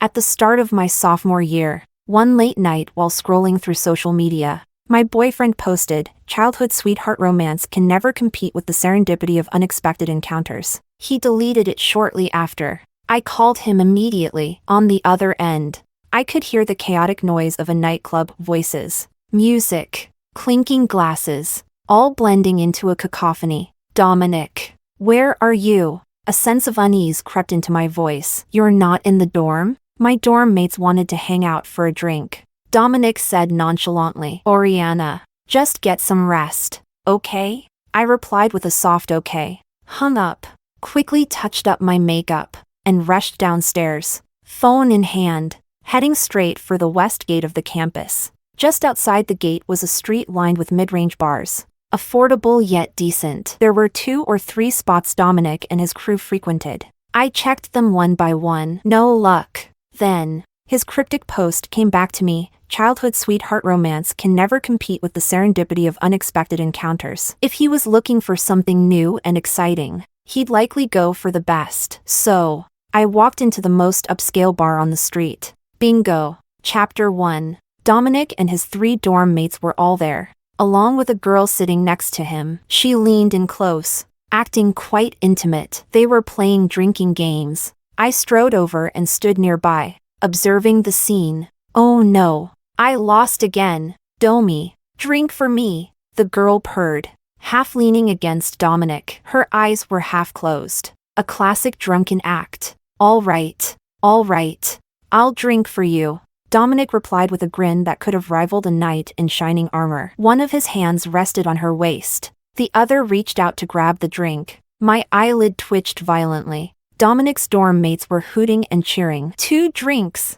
At the start of my sophomore year, one late night while scrolling through social media, my boyfriend posted, "Childhood sweetheart romance can never compete with the serendipity of unexpected encounters." He deleted it shortly after. I called him immediately. On the other end, I could hear the chaotic noise of a nightclub, voices, music, clinking glasses, all blending into a cacophony. "Dominic, where are you?" A sense of unease crept into my voice. "You're not in the dorm?" My dorm mates wanted to hang out for a drink. Dominic said nonchalantly. "Oriana, just get some rest, okay?" I replied with a soft okay. Hung up, quickly touched up my makeup, and rushed downstairs, phone in hand, heading straight for the west gate of the campus. Just outside the gate was a street lined with mid-range bars. Affordable yet decent. There were 2 or 3 spots Dominic and his crew frequented. I checked them one by one. No luck. Then, his cryptic post came back to me. "Childhood sweetheart romance can never compete with the serendipity of unexpected encounters." If he was looking for something new and exciting, he'd likely go for the best. So, I walked into the most upscale bar on the street. Bingo. Chapter 1. Dominic and his 3 dorm mates were all there, along with a girl sitting next to him. She leaned in close, acting quite intimate. They were playing drinking games. I strode over and stood nearby, observing the scene. "Oh no, I lost again. Domi, drink for me," the girl purred, half leaning against Dominic. Her eyes were half closed. A classic drunken act. All right, I'll drink for you," Dominic replied with a grin that could have rivaled a knight in shining armor. One of his hands rested on her waist. The other reached out to grab the drink. My eyelid twitched violently. Dominic's dorm mates were hooting and cheering. Two drinks!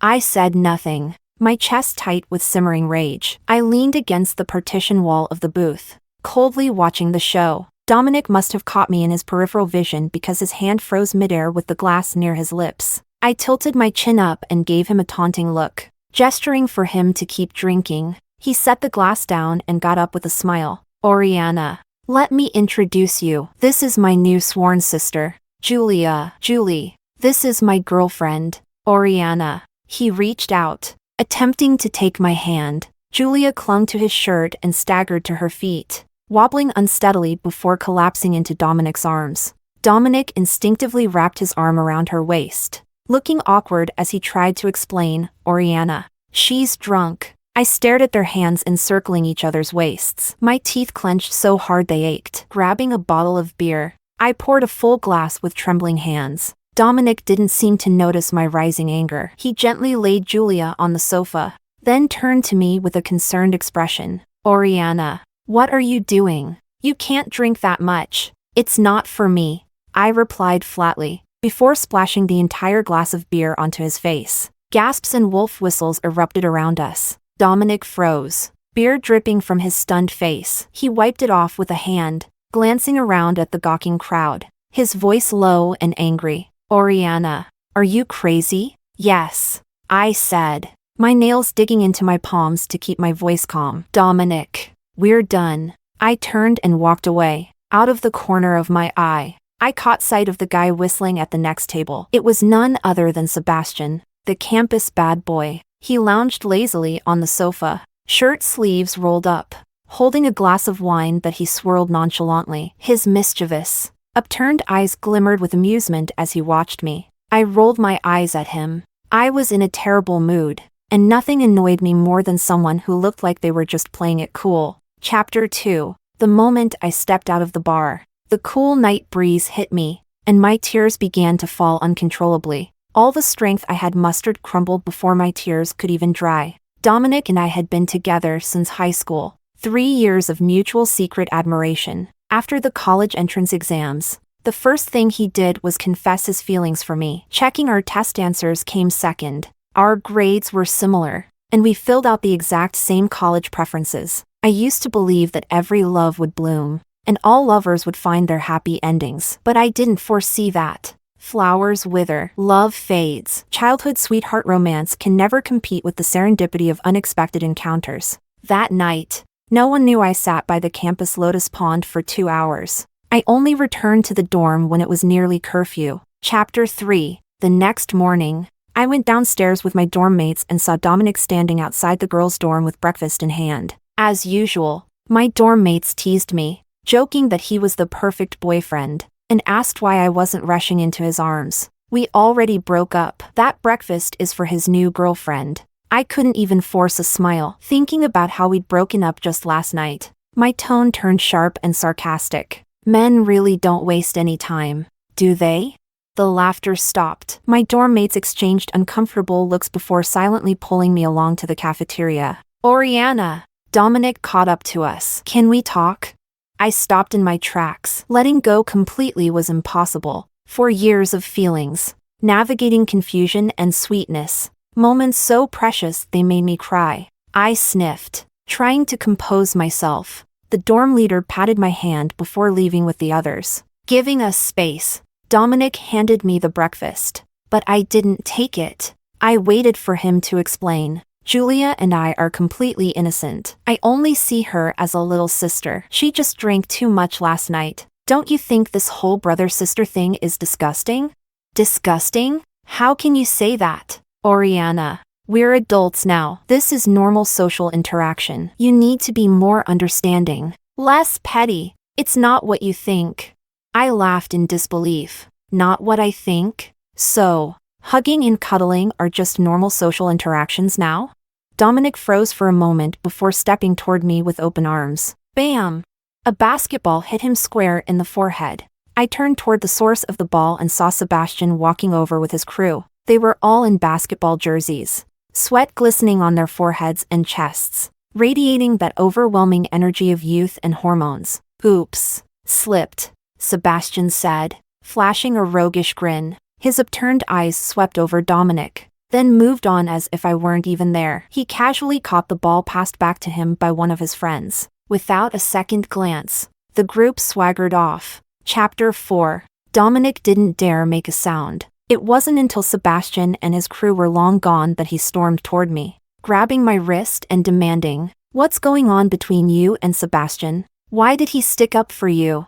I said nothing, my chest tight with simmering rage. I leaned against the partition wall of the booth, coldly watching the show. Dominic must have caught me in his peripheral vision because his hand froze midair with the glass near his lips. I tilted my chin up and gave him a taunting look, gesturing for him to keep drinking. He set the glass down and got up with a smile. "Oriana, let me introduce you. This is my new sworn sister, Julia. Julie, this is my girlfriend, Oriana." He reached out, attempting to take my hand. Julia clung to his shirt and staggered to her feet, wobbling unsteadily before collapsing into Dominic's arms. Dominic instinctively wrapped his arm around her waist, looking awkward as he tried to explain, "Oriana, she's drunk." I stared at their hands encircling each other's waists. My teeth clenched so hard they ached. Grabbing a bottle of beer, I poured a full glass with trembling hands. Dominic didn't seem to notice my rising anger. He gently laid Julia on the sofa, then turned to me with a concerned expression. "Oriana, what are you doing? You can't drink that much. It's not for me," I replied flatly, before splashing the entire glass of beer onto his face. Gasps and wolf whistles erupted around us. Dominic froze, beer dripping from his stunned face. He wiped it off with a hand, glancing around at the gawking crowd, his voice low and angry. "Oriana, are you crazy?" "Yes," I said, my nails digging into my palms to keep my voice calm. "Dominic, we're done." I turned and walked away. Out of the corner of my eye, I caught sight of the guy whistling at the next table. It was none other than Sebastian, the campus bad boy. He lounged lazily on the sofa, shirt sleeves rolled up, holding a glass of wine that he swirled nonchalantly. His mischievous, upturned eyes glimmered with amusement as he watched me. I rolled my eyes at him. I was in a terrible mood, and nothing annoyed me more than someone who looked like they were just playing it cool. Chapter 2. The moment I stepped out of the bar, the cool night breeze hit me, and my tears began to fall uncontrollably. All the strength I had mustered crumbled before my tears could even dry. Dominic and I had been together since high school. 3 years of mutual secret admiration. After the college entrance exams, the first thing he did was confess his feelings for me. Checking our test answers came second. Our grades were similar, and we filled out the exact same college preferences. I used to believe that every love would bloom, and all lovers would find their happy endings. But I didn't foresee that. Flowers wither, love fades. Childhood sweetheart romance can never compete with the serendipity of unexpected encounters. That night, no one knew I sat by the campus lotus pond for 2 hours. I only returned to the dorm when it was nearly curfew. Chapter 3. The next morning, I went downstairs with my dorm mates and saw Dominic standing outside the girls' dorm with breakfast in hand. As usual, my dorm mates teased me, joking that he was the perfect boyfriend, and asked why I wasn't rushing into his arms. We already broke up. That breakfast is for his new girlfriend. I couldn't even force a smile, thinking about how we'd broken up just last night. My tone turned sharp and sarcastic. Men really don't waste any time, do they? The laughter stopped. My dorm mates exchanged uncomfortable looks before silently pulling me along to the cafeteria. Oriana, Dominic caught up to us. Can we talk? I stopped in my tracks. Letting go completely was impossible. 4 years of feelings, navigating confusion and sweetness, moments so precious they made me cry. I sniffed, trying to compose myself. The dorm leader patted my hand before leaving with the others. Giving us space, Dominic handed me the breakfast, but I didn't take it. I waited for him to explain. Julia and I are completely innocent. I only see her as a little sister. She just drank too much last night. Don't you think this whole brother-sister thing is disgusting? Disgusting? How can you say that? Oriana, we're adults now. This is normal social interaction. You need to be more understanding. Less petty. It's not what you think. I laughed in disbelief. Not what I think? So, hugging and cuddling are just normal social interactions now? Dominic froze for a moment before stepping toward me with open arms. Bam! A basketball hit him square in the forehead. I turned toward the source of the ball and saw Sebastian walking over with his crew. They were all in basketball jerseys, sweat glistening on their foreheads and chests, radiating that overwhelming energy of youth and hormones. Oops, slipped, Sebastian said, flashing a roguish grin. His upturned eyes swept over Dominic, then moved on as if I weren't even there. He casually caught the ball passed back to him by one of his friends. Without a second glance, the group swaggered off. Chapter 4. Dominic didn't dare make a sound. It wasn't until Sebastian and his crew were long gone that he stormed toward me, grabbing my wrist and demanding, "What's going on between you and Sebastian? Why did he stick up for you?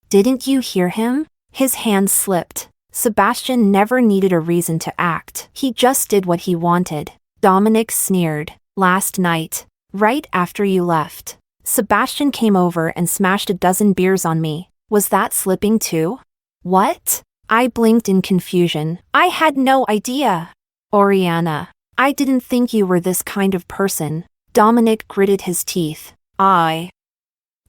Didn't you hear him?" His hand slipped. Sebastian never needed a reason to act. He just did what he wanted. Dominic sneered. "Last night, right after you left, Sebastian came over and smashed a dozen beers on me. Was that slipping too?" "What?" I blinked in confusion. "I had no idea." "Oriana, I didn't think you were this kind of person." Dominic gritted his teeth.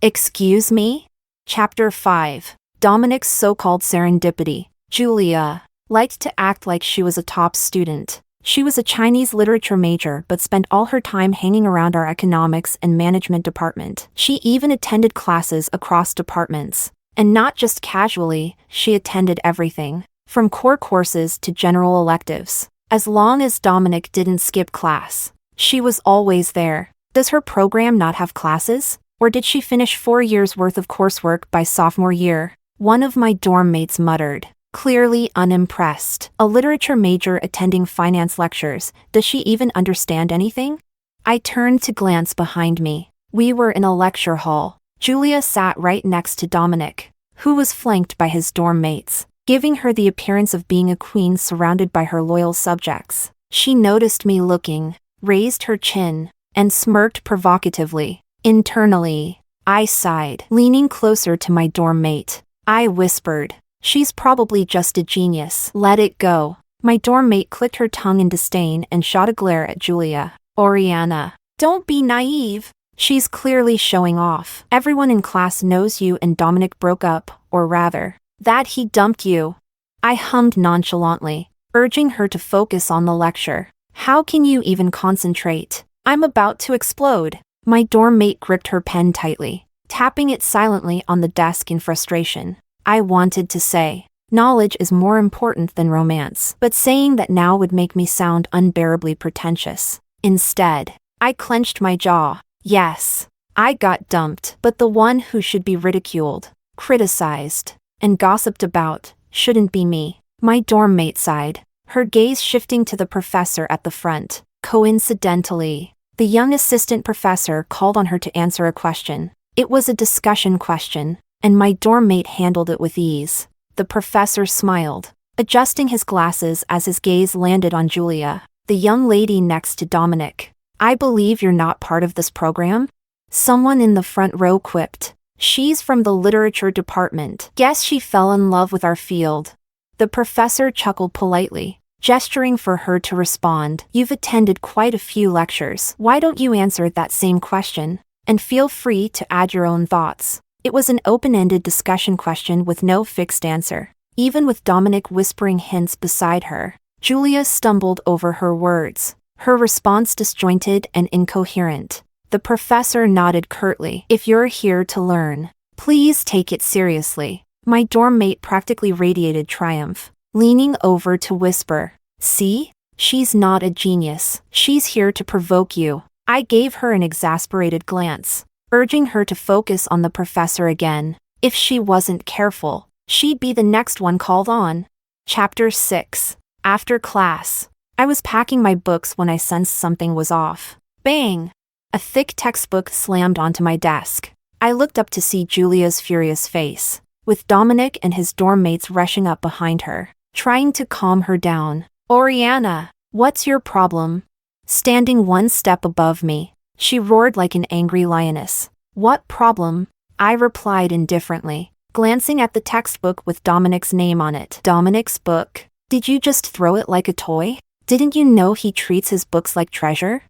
Excuse me? Chapter 5. Dominic's so-called serendipity. Julia liked to act like she was a top student. She was a Chinese literature major but spent all her time hanging around our economics and management department. She even attended classes across departments. And not just casually, she attended everything, from core courses to general electives. As long as Dominic didn't skip class, she was always there. Does her program not have classes? Or did she finish 4 years' worth of coursework by sophomore year? One of my dorm mates muttered, clearly unimpressed. A literature major attending finance lectures, does she even understand anything? I turned to glance behind me. We were in a lecture hall. Julia sat right next to Dominic, who was flanked by his dorm mates, giving her the appearance of being a queen surrounded by her loyal subjects. She noticed me looking, raised her chin, and smirked provocatively. Internally, I sighed, leaning closer to my dorm mate. I whispered, "She's probably just a genius. Let it go." My dorm mate clicked her tongue in disdain and shot a glare at Julia. "Oriana, don't be naive. She's clearly showing off. Everyone in class knows you and Dominic broke up, or rather, that he dumped you." I hummed nonchalantly, urging her to focus on the lecture. "How can you even concentrate? I'm about to explode." My dorm mate gripped her pen tightly, tapping it silently on the desk in frustration. I wanted to say, knowledge is more important than romance, but saying that now would make me sound unbearably pretentious. Instead, I clenched my jaw. Yes, I got dumped, but the one who should be ridiculed, criticized, and gossiped about shouldn't be me. My dorm mate sighed, her gaze shifting to the professor at the front. Coincidentally, the young assistant professor called on her to answer a question. It was a discussion question, and my dorm mate handled it with ease. The professor smiled. adjusting his glasses as his gaze landed on Julia, the young lady next to Dominic. "I believe you're not part of this program?" Someone in the front row quipped. "She's from the literature department. Guess she fell in love with our field." The professor chuckled politely, gesturing for her to respond. "You've attended quite a few lectures. Why don't you answer that same question? And feel free to add your own thoughts." It was an open-ended discussion question with no fixed answer. Even with Dominic whispering hints beside her, Julia stumbled over her words, her response disjointed and incoherent. The professor nodded curtly. "If you're here to learn, please take it seriously." My dorm mate practically radiated triumph, leaning over to whisper, "See? She's not a genius. She's here to provoke you." I gave her an exasperated glance, urging her to focus on the professor again. If she wasn't careful, she'd be the next one called on. Chapter 6. After class. I was packing my books when I sensed something was off. Bang! A thick textbook slammed onto my desk. I looked up to see Julia's furious face, with Dominic and his dorm mates rushing up behind her, trying to calm her down. "Oriana, what's your problem?" Standing one step above me, she roared like an angry lioness. "What problem?" I replied indifferently, glancing at the textbook with Dominic's name on it. "Dominic's book? Did you just throw it like a toy? Didn't you know he treats his books like treasure?"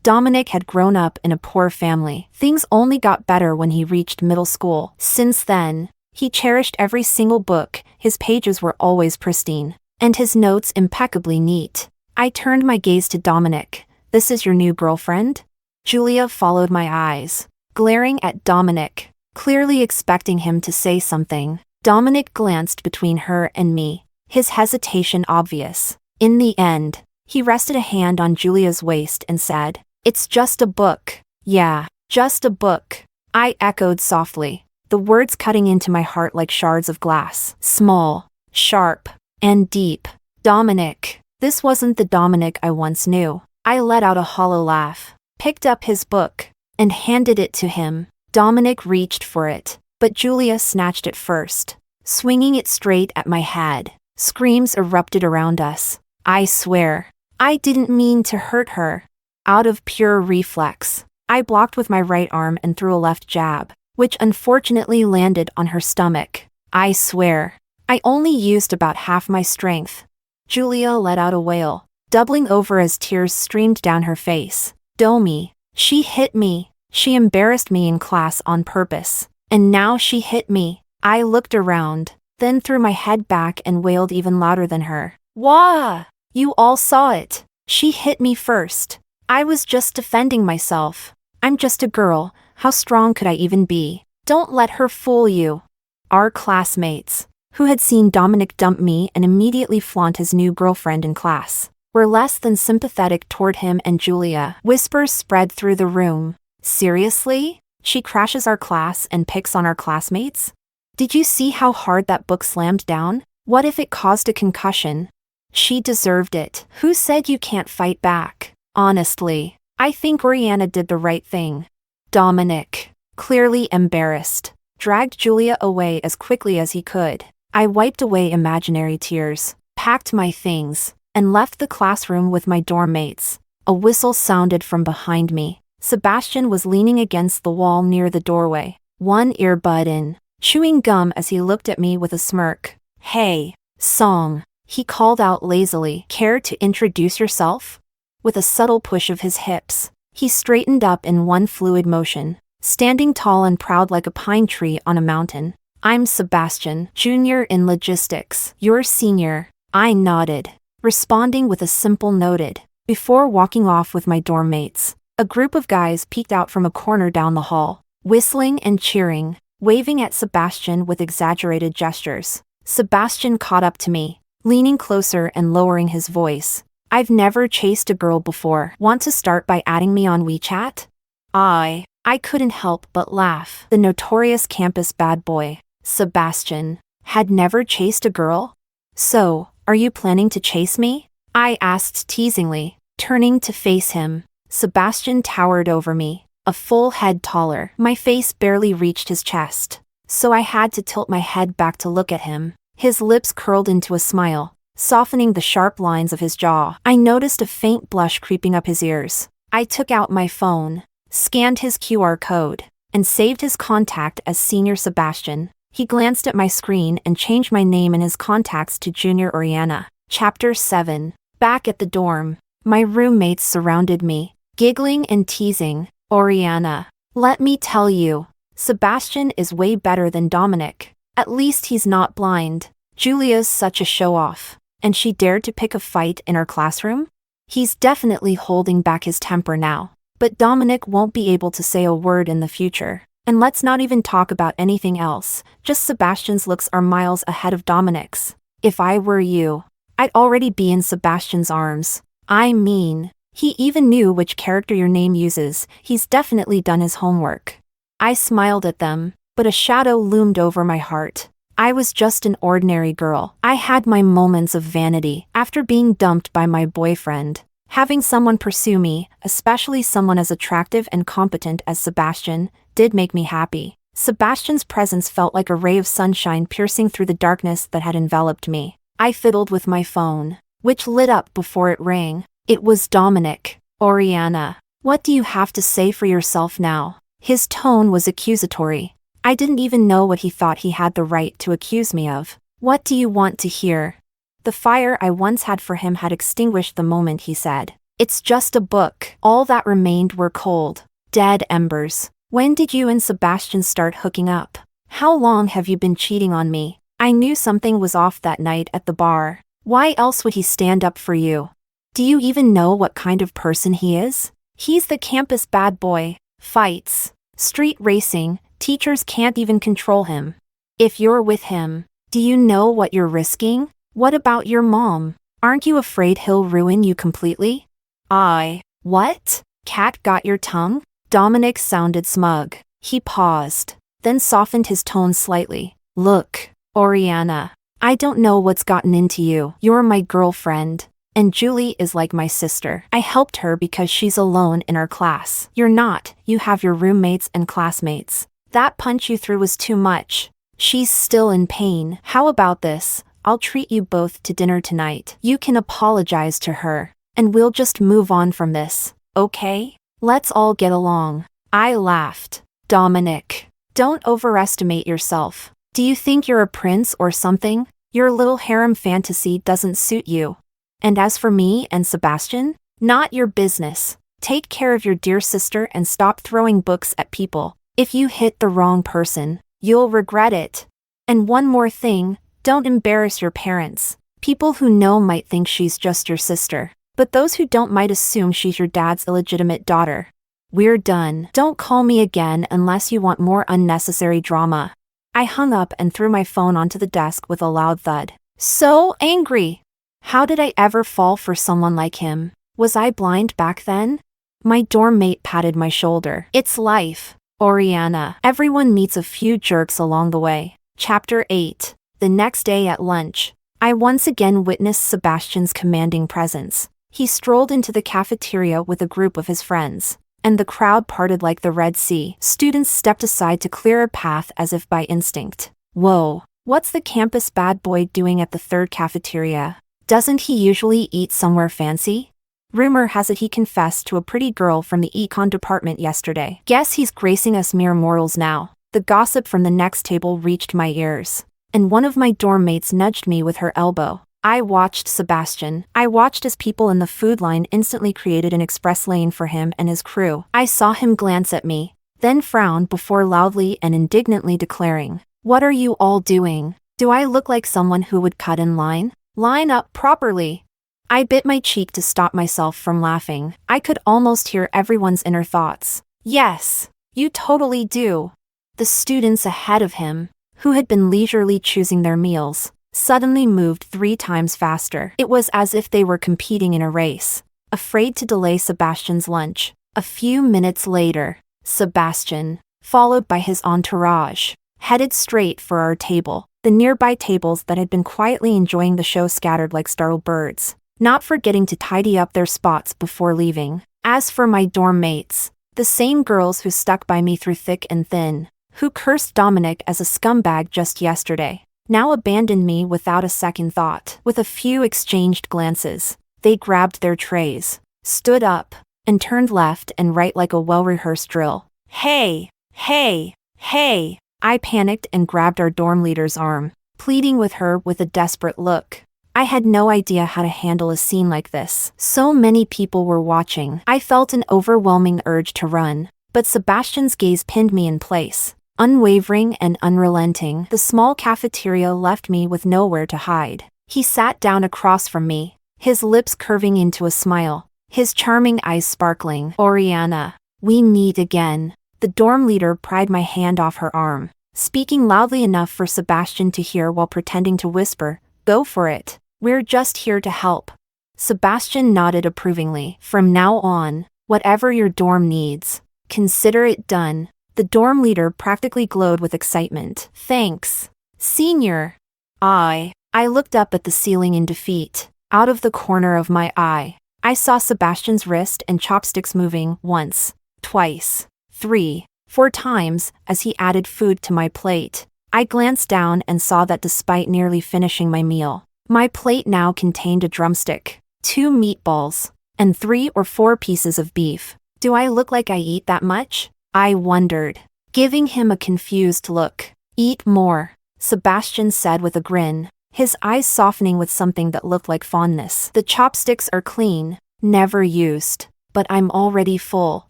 Dominic had grown up in a poor family. Things only got better when he reached middle school. Since then, he cherished every single book. His pages were always pristine, and his notes impeccably neat. I turned my gaze to Dominic. "This is your new girlfriend?" Julia followed my eyes, glaring at Dominic, clearly expecting him to say something. Dominic glanced between her and me, his hesitation obvious. In the end, he rested a hand on Julia's waist and said, "It's just a book." "Yeah, just a book," I echoed softly, the words cutting into my heart like shards of glass. Small, sharp, and deep. Dominic. This wasn't the Dominic I once knew. I let out a hollow laugh, picked up his book, and handed it to him. Dominic reached for it, but Julia snatched it first, swinging it straight at my head. Screams erupted around us. I swear, I didn't mean to hurt her. Out of pure reflex, I blocked with my right arm and threw a left jab, which unfortunately landed on her stomach. I swear, I only used about half my strength. Julia let out a wail, doubling over as tears streamed down her face. Domi, she hit me. She embarrassed me in class on purpose. And now she hit me. I looked around, then threw my head back and wailed even louder than her. Wah! You all saw it. She hit me first. I was just defending myself. I'm just a girl. How strong could I even be? Don't let her fool you. Our classmates, who had seen Dominic dump me and immediately flaunt his new girlfriend in class, were less than sympathetic toward him and Julia. Whispers spread through the room. Seriously? She crashes our class and picks on our classmates? Did you see how hard that book slammed down? What if it caused a concussion? She deserved it. Who said you can't fight back? Honestly, I think Oriana did the right thing. Dominic, clearly embarrassed, dragged Julia away as quickly as he could. I wiped away imaginary tears, packed my things, and left the classroom with my dorm mates. A whistle sounded from behind me. Sebastian was leaning against the wall near the doorway, one earbud in, chewing gum as he looked at me with a smirk. Hey, Song, he called out lazily. Care to introduce yourself? With a subtle push of his hips, he straightened up in one fluid motion, standing tall and proud like a pine tree on a mountain. I'm Sebastian, junior in logistics. You're senior. I nodded, responding with a simple noted. Before walking off with my dorm mates, a group of guys peeked out from a corner down the hall, whistling and cheering, waving at Sebastian with exaggerated gestures. Sebastian caught up to me, leaning closer and lowering his voice. I've never chased a girl before. Want to start by adding me on WeChat? I couldn't help but laugh. The notorious campus bad boy, Sebastian, had never chased a girl? So, are you planning to chase me? I asked teasingly, turning to face him. Sebastian towered over me, a full head taller. My face barely reached his chest, so I had to tilt my head back to look at him. His lips curled into a smile, softening the sharp lines of his jaw. I noticed a faint blush creeping up his ears. I took out my phone, scanned his QR code, and saved his contact as Senior Sebastian. He glanced at my screen and changed my name in his contacts to Junior Oriana. Chapter 7. Back at the dorm, my roommates surrounded me, giggling and teasing. Oriana, let me tell you, Sebastian is way better than Dominic. At least he's not blind. Julia's such a show-off, and she dared to pick a fight in our classroom? He's definitely holding back his temper now, but Dominic won't be able to say a word in the future. And let's not even talk about anything else, just Sebastian's looks are miles ahead of Dominic's. If I were you, I'd already be in Sebastian's arms. I mean, he even knew which character your name uses. He's definitely done his homework. I smiled at them, but a shadow loomed over my heart. I was just an ordinary girl. I had my moments of vanity after being dumped by my boyfriend. Having someone pursue me, especially someone as attractive and competent as Sebastian, did make me happy. Sebastian's presence felt like a ray of sunshine piercing through the darkness that had enveloped me. I fiddled with my phone, which lit up before it rang. It was Dominic. Oriana, what do you have to say for yourself now? His tone was accusatory. I didn't even know what he thought he had the right to accuse me of. What do you want to hear? The fire I once had for him had extinguished the moment he said, "It's just a book." All that remained were cold, dead embers. When did you and Sebastian start hooking up? How long have you been cheating on me? I knew something was off that night at the bar. Why else would he stand up for you? Do you even know what kind of person he is? He's the campus bad boy. Fights, street racing, teachers can't even control him. If you're with him, do you know what you're risking? What about your mom? Aren't you afraid he'll ruin you completely? What? Cat got your tongue? Dominic sounded smug. He paused, then softened his tone slightly. Look, Oriana, I don't know what's gotten into you. You're my girlfriend, and Julie is like my sister. I helped her because she's alone in our class. You're not. You have your roommates and classmates. That punch you threw was too much. She's still in pain. How about this? I'll treat you both to dinner tonight. You can apologize to her, and we'll just move on from this, okay? Let's all get along. I laughed. Dominic, don't overestimate yourself. Do you think you're a prince or something? Your little harem fantasy doesn't suit you. And as for me and Sebastian, not your business. Take care of your dear sister and stop throwing books at people. If you hit the wrong person, you'll regret it. And one more thing, don't embarrass your parents. People who know might think she's just your sister, but those who don't might assume she's your dad's illegitimate daughter. We're done. Don't call me again unless you want more unnecessary drama. I hung up and threw my phone onto the desk with a loud thud. So angry. How did I ever fall for someone like him? Was I blind back then? My dorm mate patted my shoulder. It's life, Oriana. Everyone meets a few jerks along the way. Chapter 8. The next day at lunch, I once again witnessed Sebastian's commanding presence. He strolled into the cafeteria with a group of his friends, and the crowd parted like the Red Sea. Students stepped aside to clear a path as if by instinct. Whoa, what's the campus bad boy doing at the third cafeteria? Doesn't he usually eat somewhere fancy? Rumor has it he confessed to a pretty girl from the econ department yesterday. Guess he's gracing us mere mortals now. The gossip from the next table reached my ears, and one of my dorm mates nudged me with her elbow. I watched Sebastian. I watched as people in the food line instantly created an express lane for him and his crew. I saw him glance at me, then frown before loudly and indignantly declaring, "What are you all doing? Do I look like someone who would cut in line? Line up properly." I bit my cheek to stop myself from laughing. I could almost hear everyone's inner thoughts. Yes, you totally do. The students ahead of him, who had been leisurely choosing their meals, suddenly moved 3 times faster. It was as if they were competing in a race, afraid to delay Sebastian's lunch. A few minutes later, Sebastian, followed by his entourage, headed straight for our table. The nearby tables that had been quietly enjoying the show scattered like startled birds, not forgetting to tidy up their spots before leaving. As for my dorm mates, the same girls who stuck by me through thick and thin, who cursed Dominic as a scumbag just yesterday, now abandoned me without a second thought. With a few exchanged glances, they grabbed their trays, stood up, and turned left and right like a well-rehearsed drill. Hey! Hey! Hey! I panicked and grabbed our dorm leader's arm, pleading with her with a desperate look. I had no idea how to handle a scene like this. So many people were watching. I felt an overwhelming urge to run, but Sebastian's gaze pinned me in place. Unwavering and unrelenting, the small cafeteria left me with nowhere to hide. He sat down across from me, his lips curving into a smile, his charming eyes sparkling. Oriana, we meet again. The dorm leader pried my hand off her arm, speaking loudly enough for Sebastian to hear while pretending to whisper, "Go for it. We're just here to help." Sebastian nodded approvingly. From now on, whatever your dorm needs, consider it done. The dorm leader practically glowed with excitement. Thanks, senior. I looked up at the ceiling in defeat. Out of the corner of my eye, I saw Sebastian's wrist and chopsticks moving once, twice, 3, 4 times as he added food to my plate. I glanced down and saw that despite nearly finishing my meal, my plate now contained a drumstick, 2 meatballs, and 3 or 4 pieces of beef. Do I look like I eat that much? I wondered, giving him a confused look. Eat more, Sebastian said with a grin, his eyes softening with something that looked like fondness. The chopsticks are clean, never used, but I'm already full.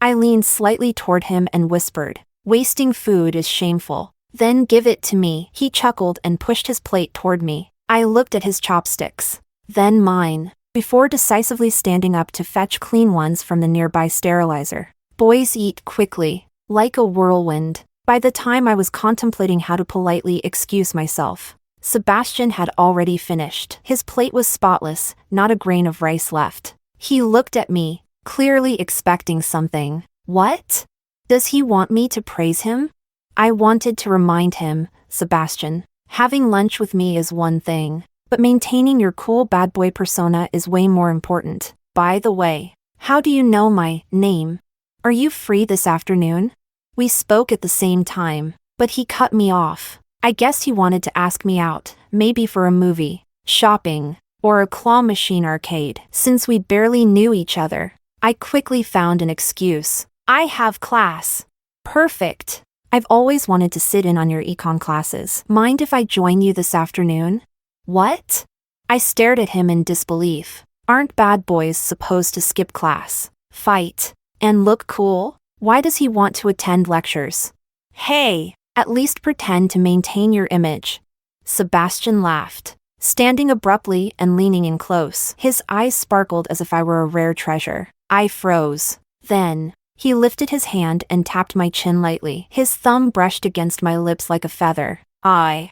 I leaned slightly toward him and whispered, wasting food is shameful. Then give it to me. He chuckled and pushed his plate toward me. I looked at his chopsticks, then mine, before decisively standing up to fetch clean ones from the nearby sterilizer. Boys eat quickly, like a whirlwind. By the time I was contemplating how to politely excuse myself, Sebastian had already finished. His plate was spotless, not a grain of rice left. He looked at me, clearly expecting something. What? Does he want me to praise him? I wanted to remind him, Sebastian, having lunch with me is one thing, but maintaining your cool bad boy persona is way more important. By the way, how do you know my name? Are you free this afternoon? We spoke at the same time, but he cut me off. I guess he wanted to ask me out, maybe for a movie, shopping, or a claw machine arcade. Since we barely knew each other, I quickly found an excuse. I have class. Perfect. I've always wanted to sit in on your econ classes. Mind if I join you this afternoon? What? I stared at him in disbelief. Aren't bad boys supposed to skip class, fight, and look cool? Why does he want to attend lectures? Hey, at least pretend to maintain your image. Sebastian laughed, standing abruptly and leaning in close. His eyes sparkled as if I were a rare treasure. I froze. Then, he lifted his hand and tapped my chin lightly. His thumb brushed against my lips like a feather. I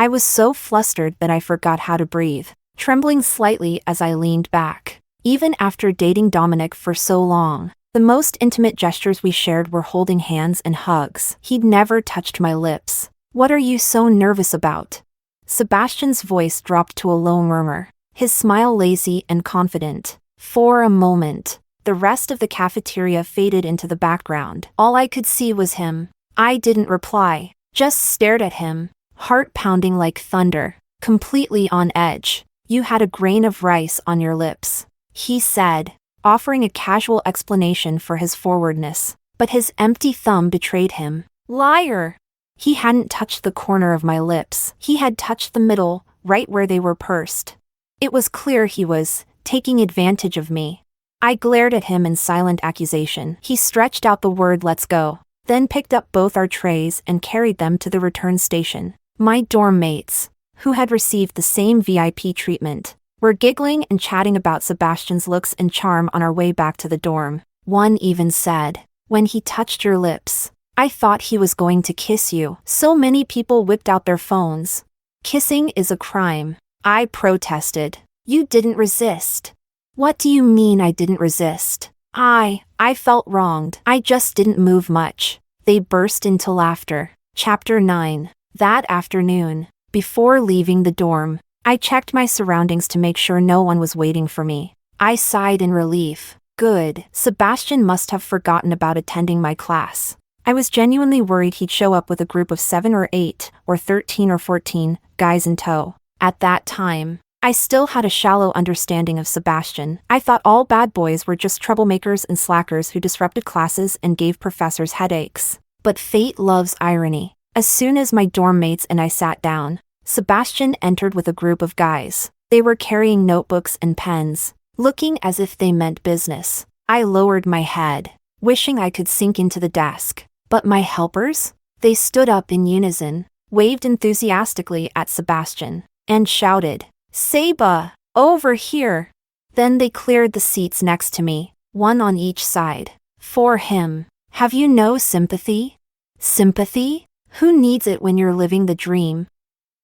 was so flustered that I forgot how to breathe, trembling slightly as I leaned back. Even after dating Dominic for so long, the most intimate gestures we shared were holding hands and hugs. He'd never touched my lips. What are you so nervous about? Sebastian's voice dropped to a low murmur, his smile lazy and confident. For a moment, the rest of the cafeteria faded into the background. All I could see was him. I didn't reply, just stared at him, heart pounding like thunder, completely on edge. You had a grain of rice on your lips, he said, offering a casual explanation for his forwardness, but his empty thumb betrayed him. Liar! He hadn't touched the corner of my lips. He had touched the middle, right where they were pursed. It was clear he was taking advantage of me. I glared at him in silent accusation. He stretched out the word "let's go," then picked up both our trays and carried them to the return station. My dorm mates, who had received the same VIP treatment, were giggling and chatting about Sebastian's looks and charm on our way back to the dorm. One even said, "When he touched your lips, I thought he was going to kiss you." So many people whipped out their phones. Kissing is a crime, I protested. You didn't resist. What do you mean I didn't resist? I felt wronged. I just didn't move much. They burst into laughter. Chapter 9. That afternoon, before leaving the dorm, I checked my surroundings to make sure no one was waiting for me. I sighed in relief. Good. Sebastian must have forgotten about attending my class. I was genuinely worried he'd show up with a group of 7 or 8, or 13 or 14, guys in tow. At that time, I still had a shallow understanding of Sebastian. I thought all bad boys were just troublemakers and slackers who disrupted classes and gave professors headaches. But fate loves irony. As soon as my dorm mates and I sat down, Sebastian entered with a group of guys. They were carrying notebooks and pens, looking as if they meant business. I lowered my head, wishing I could sink into the desk. But my helpers? They stood up in unison, waved enthusiastically at Sebastian, and shouted, "Seba, over here!" Then they cleared the seats next to me, one on each side. For him. Have you no sympathy? Sympathy? Who needs it when you're living the dream?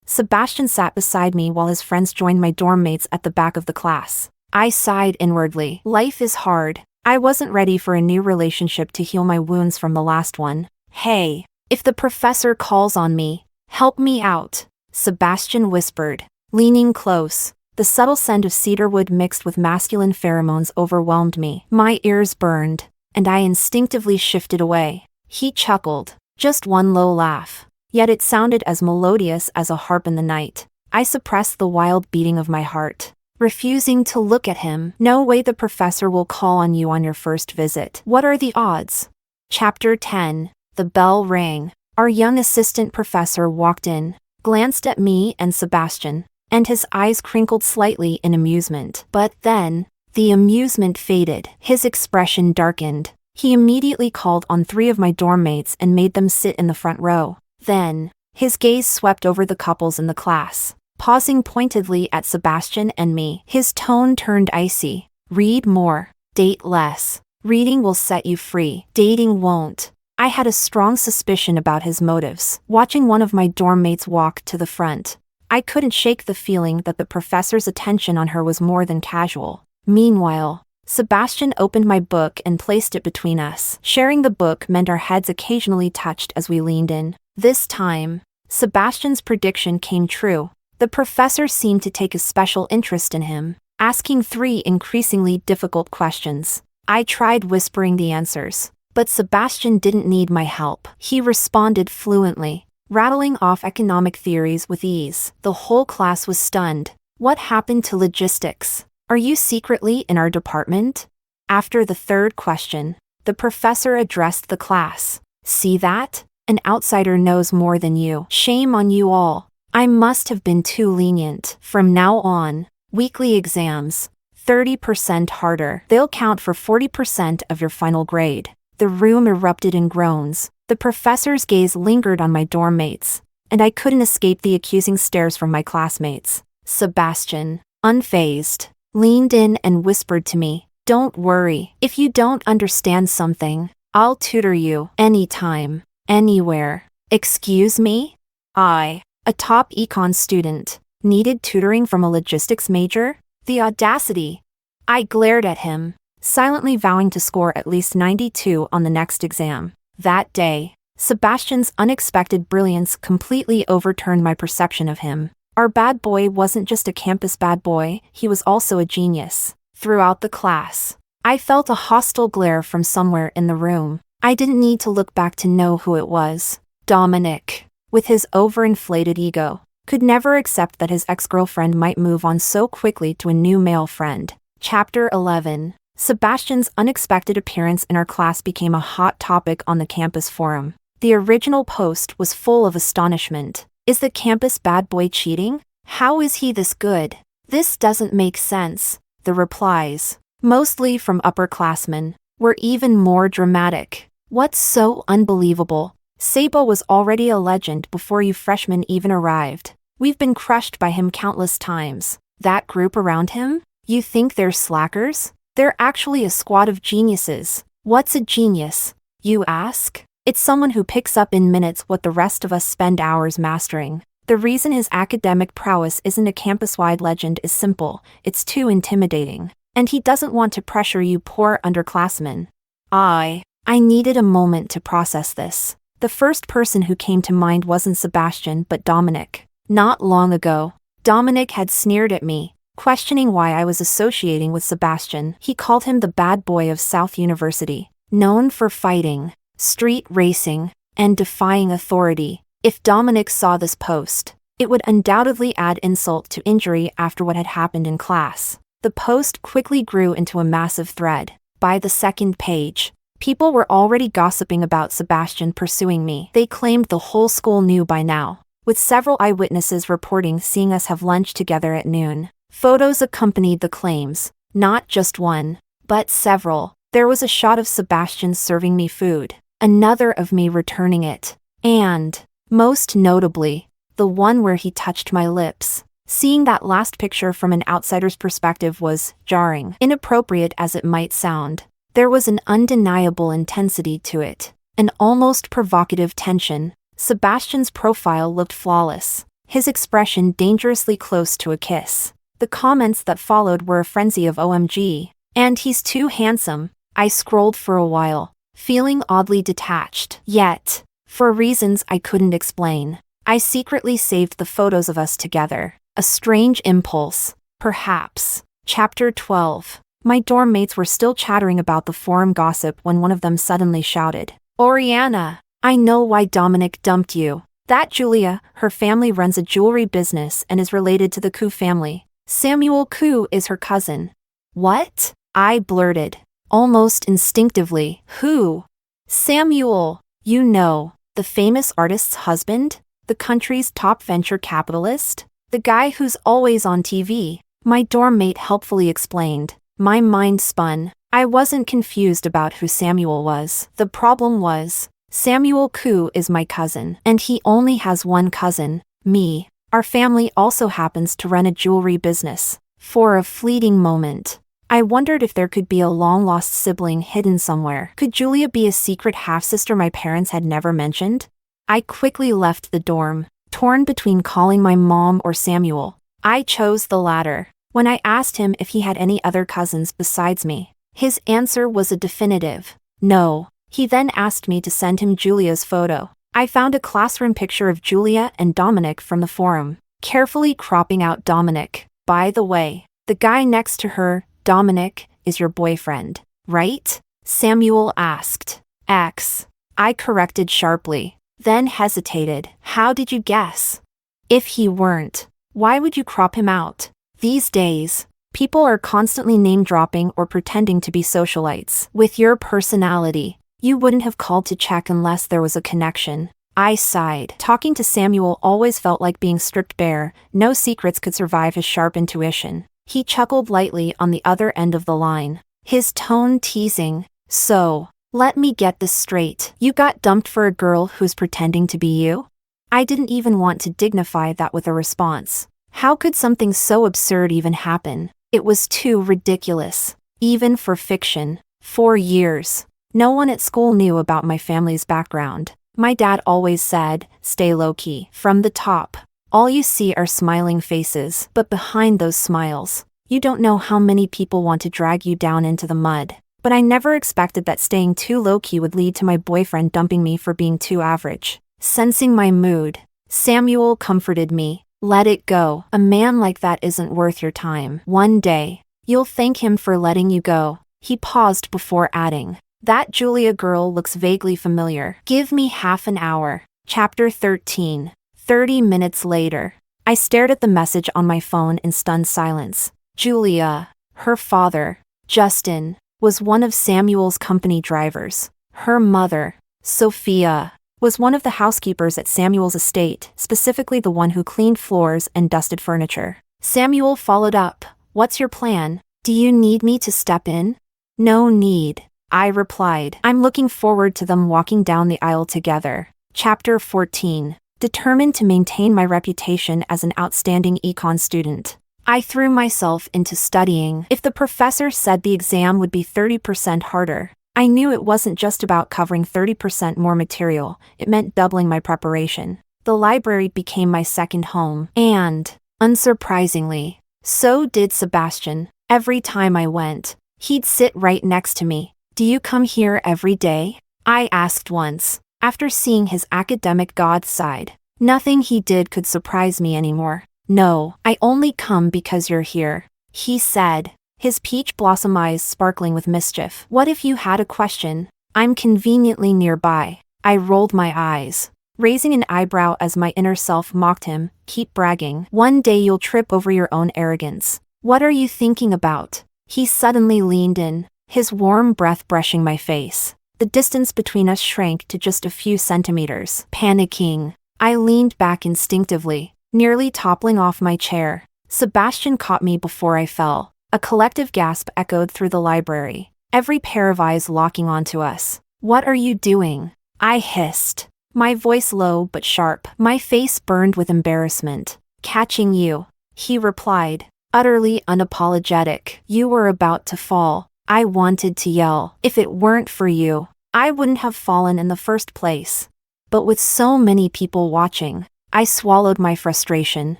Sebastian sat beside me while his friends joined my dorm mates at the back of the class. I sighed inwardly. Life is hard. I wasn't ready for a new relationship to heal my wounds from the last one. Hey, if the professor calls on me, help me out, Sebastian whispered, leaning close. The subtle scent of cedarwood mixed with masculine pheromones overwhelmed me. My ears burned, and I instinctively shifted away. He chuckled, just one low laugh, yet it sounded as melodious as a harp in the night. I suppressed the wild beating of my heart, refusing to look at him. No way the professor will call on you on your first visit. What are the odds? Chapter 10. The bell rang. Our young assistant professor walked in, glanced at me and Sebastian, and his eyes crinkled slightly in amusement. But then, the amusement faded. His expression darkened. He immediately called on 3 of my dorm mates and made them sit in the front row. Then, his gaze swept over the couples in the class, pausing pointedly at Sebastian and me. His tone turned icy. Read more. Date less. Reading will set you free. Dating won't. I had a strong suspicion about his motives. Watching one of my dorm mates walk to the front, I couldn't shake the feeling that the professor's attention on her was more than casual. Meanwhile, Sebastian opened my book and placed it between us. Sharing the book meant our heads occasionally touched as we leaned in. This time, Sebastian's prediction came true. The professor seemed to take a special interest in him, asking 3 increasingly difficult questions. I tried whispering the answers, but Sebastian didn't need my help. He responded fluently, rattling off economic theories with ease. The whole class was stunned. What happened to logistics? Are you secretly in our department? After the 3rd question, the professor addressed the class. See that? An outsider knows more than you. Shame on you all. I must have been too lenient. From now on, weekly exams, 30% harder. They'll count for 40% of your final grade. The room erupted in groans. The professor's gaze lingered on my dorm mates, and I couldn't escape the accusing stares from my classmates. Sebastian, unfazed, leaned in and whispered to me, "Don't worry. If you don't understand something, I'll tutor you, anytime, anywhere." Excuse me? I, a top econ student, needed tutoring from a logistics major? The audacity! I glared at him, silently vowing to score at least 92 on the next exam. That day, Sebastian's unexpected brilliance completely overturned my perception of him. Our bad boy wasn't just a campus bad boy, he was also a genius. Throughout the class, I felt a hostile glare from somewhere in the room. I didn't need to look back to know who it was. Dominic, with his overinflated ego, could never accept that his ex-girlfriend might move on so quickly to a new male friend. Chapter 11. Sebastian's unexpected appearance in our class became a hot topic on the campus forum. The original post was full of astonishment. Is the campus bad boy cheating? How is he this good? This doesn't make sense. The replies, mostly from upperclassmen, were even more dramatic. What's so unbelievable? Seba was already a legend before you freshmen even arrived. We've been crushed by him countless times. That group around him? You think they're slackers? They're actually a squad of geniuses. What's a genius, you ask? It's someone who picks up in minutes what the rest of us spend hours mastering. The reason his academic prowess isn't a campus-wide legend is simple: it's too intimidating. And he doesn't want to pressure you poor underclassmen. I needed a moment to process this. The first person who came to mind wasn't Sebastian but Dominic. Not long ago, Dominic had sneered at me, questioning why I was associating with Sebastian. He called him the bad boy of South University, known for fighting, street racing, and defying authority. If Dominic saw this post, it would undoubtedly add insult to injury after what had happened in class. The post quickly grew into a massive thread. By the second page, people were already gossiping about Sebastian pursuing me. They claimed the whole school knew by now, with several eyewitnesses reporting seeing us have lunch together at noon. Photos accompanied the claims, not just one, but several. There was a shot of Sebastian serving me food, another of me returning it, and, most notably, the one where he touched my lips. Seeing that last picture from an outsider's perspective was jarring. Inappropriate as it might sound, there was an undeniable intensity to it, an almost provocative tension. Sebastian's profile looked flawless, his expression dangerously close to a kiss. The comments that followed were a frenzy of OMG, and he's too handsome. I scrolled for a while, feeling oddly detached. Yet, for reasons I couldn't explain, I secretly saved the photos of us together. A strange impulse, perhaps. Chapter 12. My dorm mates were still chattering about the forum gossip when one of them suddenly shouted, "Oriana, I know why Dominic dumped you. That Julia, her family runs a jewelry business and is related to the Koo family. Samuel Koo is her cousin." "What?" I blurted, almost instinctively. "Who?" "Samuel, you know, the famous artist's husband, the country's top venture capitalist, the guy who's always on TV." My dorm mate helpfully explained. My mind spun. I wasn't confused about who Samuel was. The problem was, Samuel Koo is my cousin, and he only has one cousin, me. Our family also happens to run a jewelry business. For a fleeting moment, I wondered if there could be a long-lost sibling hidden somewhere. Could Julia be a secret half-sister my parents had never mentioned? I quickly left the dorm, torn between calling my mom or Samuel. I chose the latter. When I asked him if he had any other cousins besides me, his answer was a definitive no. He then asked me to send him Julia's photo. I found a classroom picture of Julia and Dominic from the forum, carefully cropping out Dominic. "By the way, the guy next to her, Dominic, is your boyfriend, right?" Samuel asked. "X." I corrected sharply, then hesitated. "How did you guess?" "If he weren't, why would you crop him out?" These days, people are constantly name-dropping or pretending to be socialites. With your personality, you wouldn't have called to check unless there was a connection. I sighed. Talking to Samuel always felt like being stripped bare. No secrets could survive his sharp intuition. He chuckled lightly on the other end of the line, his tone teasing. "So, let me get this straight. You got dumped for a girl who's pretending to be you?" I didn't even want to dignify that with a response. How could something so absurd even happen? It was too ridiculous, even for fiction. 4 years. No one at school knew about my family's background. My dad always said, "Stay low-key." From the top, all you see are smiling faces, but behind those smiles, you don't know how many people want to drag you down into the mud. But I never expected that staying too low-key would lead to my boyfriend dumping me for being too average. Sensing my mood, Samuel comforted me. "Let it go. A man like that isn't worth your time. One day, you'll thank him for letting you go." He paused before adding, "That Julia girl looks vaguely familiar. Give me half an hour." Chapter 13. 30 minutes later, I stared at the message on my phone in stunned silence. Julia, her father, Justin, was one of Samuel's company drivers. Her mother, Sophia, was one of the housekeepers at Samuel's estate, specifically the one who cleaned floors and dusted furniture. Samuel followed up, "What's your plan? Do you need me to step in?" "No need," I replied. "I'm looking forward to them walking down the aisle together." Chapter 14. Determined to maintain my reputation as an outstanding econ student, I threw myself into studying. If the professor said the exam would be 30% harder, I knew it wasn't just about covering 30% more material, it meant doubling my preparation. The library became my second home, and, unsurprisingly, so did Sebastian. Every time I went, he'd sit right next to me. "Do you come here every day?" I asked once, after seeing his academic god side. Nothing he did could surprise me anymore. "No, I only come because you're here," he said, his peach blossom eyes sparkling with mischief. "What if you had a question?" I'm conveniently nearby. I rolled my eyes, raising an eyebrow as my inner self mocked him. Keep bragging. One day you'll trip over your own arrogance. What are you thinking about? He suddenly leaned in, his warm breath brushing my face. The distance between us shrank to just a few centimeters. Panicking, I leaned back instinctively, nearly toppling off my chair. Sebastian caught me before I fell. A collective gasp echoed through the library, every pair of eyes locking onto us. What are you doing? I hissed, my voice low but sharp. My face burned with embarrassment. Catching you, he replied, utterly unapologetic. You were about to fall. I wanted to yell. If it weren't for you, I wouldn't have fallen in the first place. But with so many people watching, I swallowed my frustration,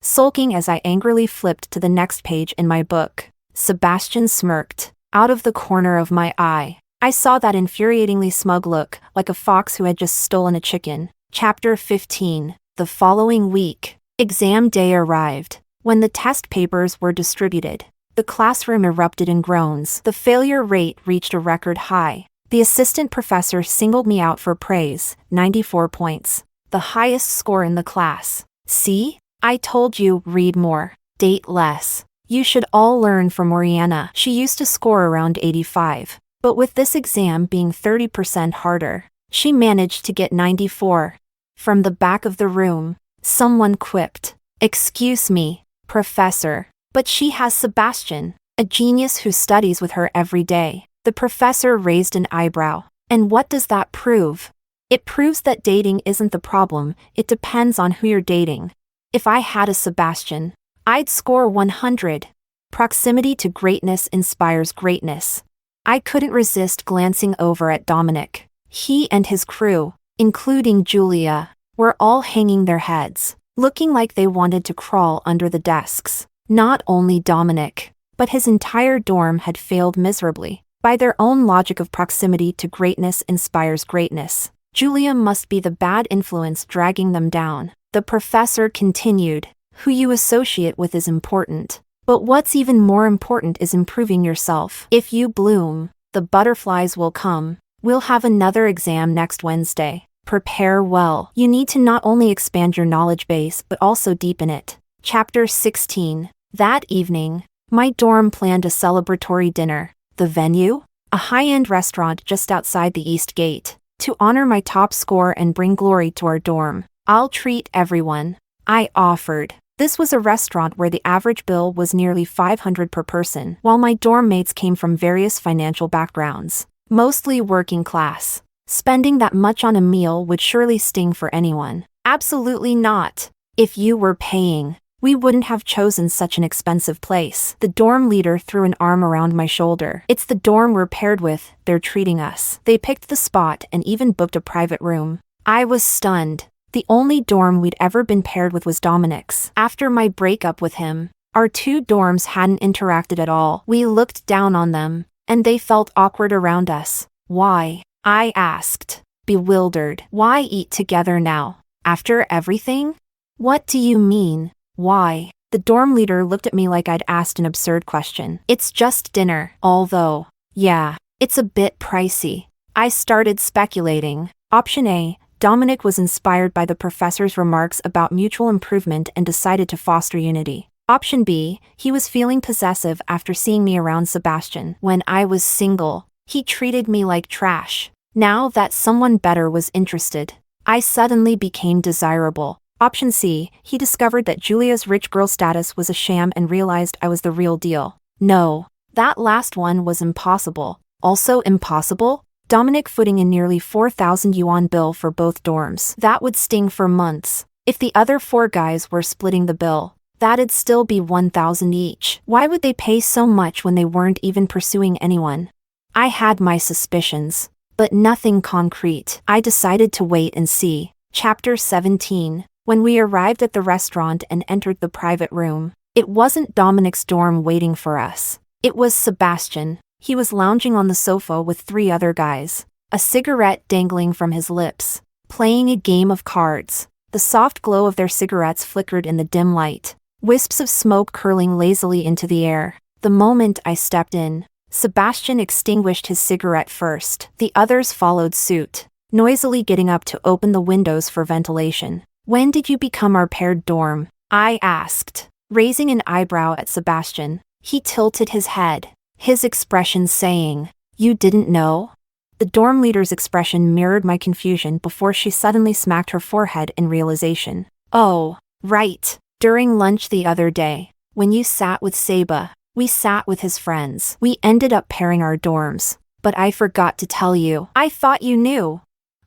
sulking as I angrily flipped to the next page in my book. Sebastian smirked. Out of the corner of my eye, I saw that infuriatingly smug look, like a fox who had just stolen a chicken. Chapter 15. The following week, exam day arrived. When the test papers were distributed, the classroom erupted in groans. The failure rate reached a record high. The assistant professor singled me out for praise. 94 points. The highest score in the class. See? I told you, read more, date less. You should all learn from Oriana. She used to score around 85. But with this exam being 30% harder, she managed to get 94. From the back of the room, someone quipped, "Excuse me, Professor, but she has Sebastian, a genius who studies with her every day." The professor raised an eyebrow. And what does that prove? It proves that dating isn't the problem, it depends on who you're dating. If I had a Sebastian, I'd score 100. Proximity to greatness inspires greatness. I couldn't resist glancing over at Dominic. He and his crew, including Julia, were all hanging their heads, looking like they wanted to crawl under the desks. Not only Dominic, but his entire dorm had failed miserably. By their own logic of proximity to greatness inspires greatness, Julia must be the bad influence dragging them down. The professor continued, "Who you associate with is important. But what's even more important is improving yourself. If you bloom, the butterflies will come. We'll have another exam next Wednesday. Prepare well. You need to not only expand your knowledge base but also deepen it." Chapter 16. That evening, my dorm planned a celebratory dinner. The venue? A high-end restaurant just outside the East Gate. To honor my top score and bring glory to our dorm, I'll treat everyone, I offered. This was a restaurant where the average bill was nearly $500 per person, while my dorm mates came from various financial backgrounds, mostly working class. Spending that much on a meal would surely sting for anyone. Absolutely not. If you were paying, we wouldn't have chosen such an expensive place. The dorm leader threw an arm around my shoulder. It's the dorm we're paired with, they're treating us. They picked the spot and even booked a private room. I was stunned. The only dorm we'd ever been paired with was Dominic's. After my breakup with him, our two dorms hadn't interacted at all. We looked down on them, and they felt awkward around us. Why? I asked, bewildered. Why eat together now? After everything? What do you mean? Why? The dorm leader looked at me like I'd asked an absurd question. It's just dinner. Although, yeah, it's a bit pricey. I started speculating. Option A, Dominic was inspired by the professor's remarks about mutual improvement and decided to foster unity. Option B, he was feeling possessive after seeing me around Sebastian. When I was single, he treated me like trash. Now that someone better was interested, I suddenly became desirable. Option C, he discovered that Julia's rich girl status was a sham and realized I was the real deal. No, that last one was impossible. Also impossible? Dominic footing a nearly 4,000 yuan bill for both dorms. That would sting for months. If the other four guys were splitting the bill, that'd still be 1,000 each. Why would they pay so much when they weren't even pursuing anyone? I had my suspicions, but nothing concrete. I decided to wait and see. Chapter 17. When we arrived at the restaurant and entered the private room, it wasn't Dominic's dorm waiting for us. It was Sebastian. He was lounging on the sofa with three other guys, a cigarette dangling from his lips, playing a game of cards. The soft glow of their cigarettes flickered in the dim light, wisps of smoke curling lazily into the air. The moment I stepped in, Sebastian extinguished his cigarette first. The others followed suit, noisily getting up to open the windows for ventilation. When did you become our paired dorm? I asked, raising an eyebrow at Sebastian. He tilted his head, his expression saying, "You didn't know?" The dorm leader's expression mirrored my confusion before she suddenly smacked her forehead in realization. "Oh, right. During lunch the other day, when you sat with Seba, we sat with his friends. We ended up pairing our dorms, but I forgot to tell you. I thought you knew."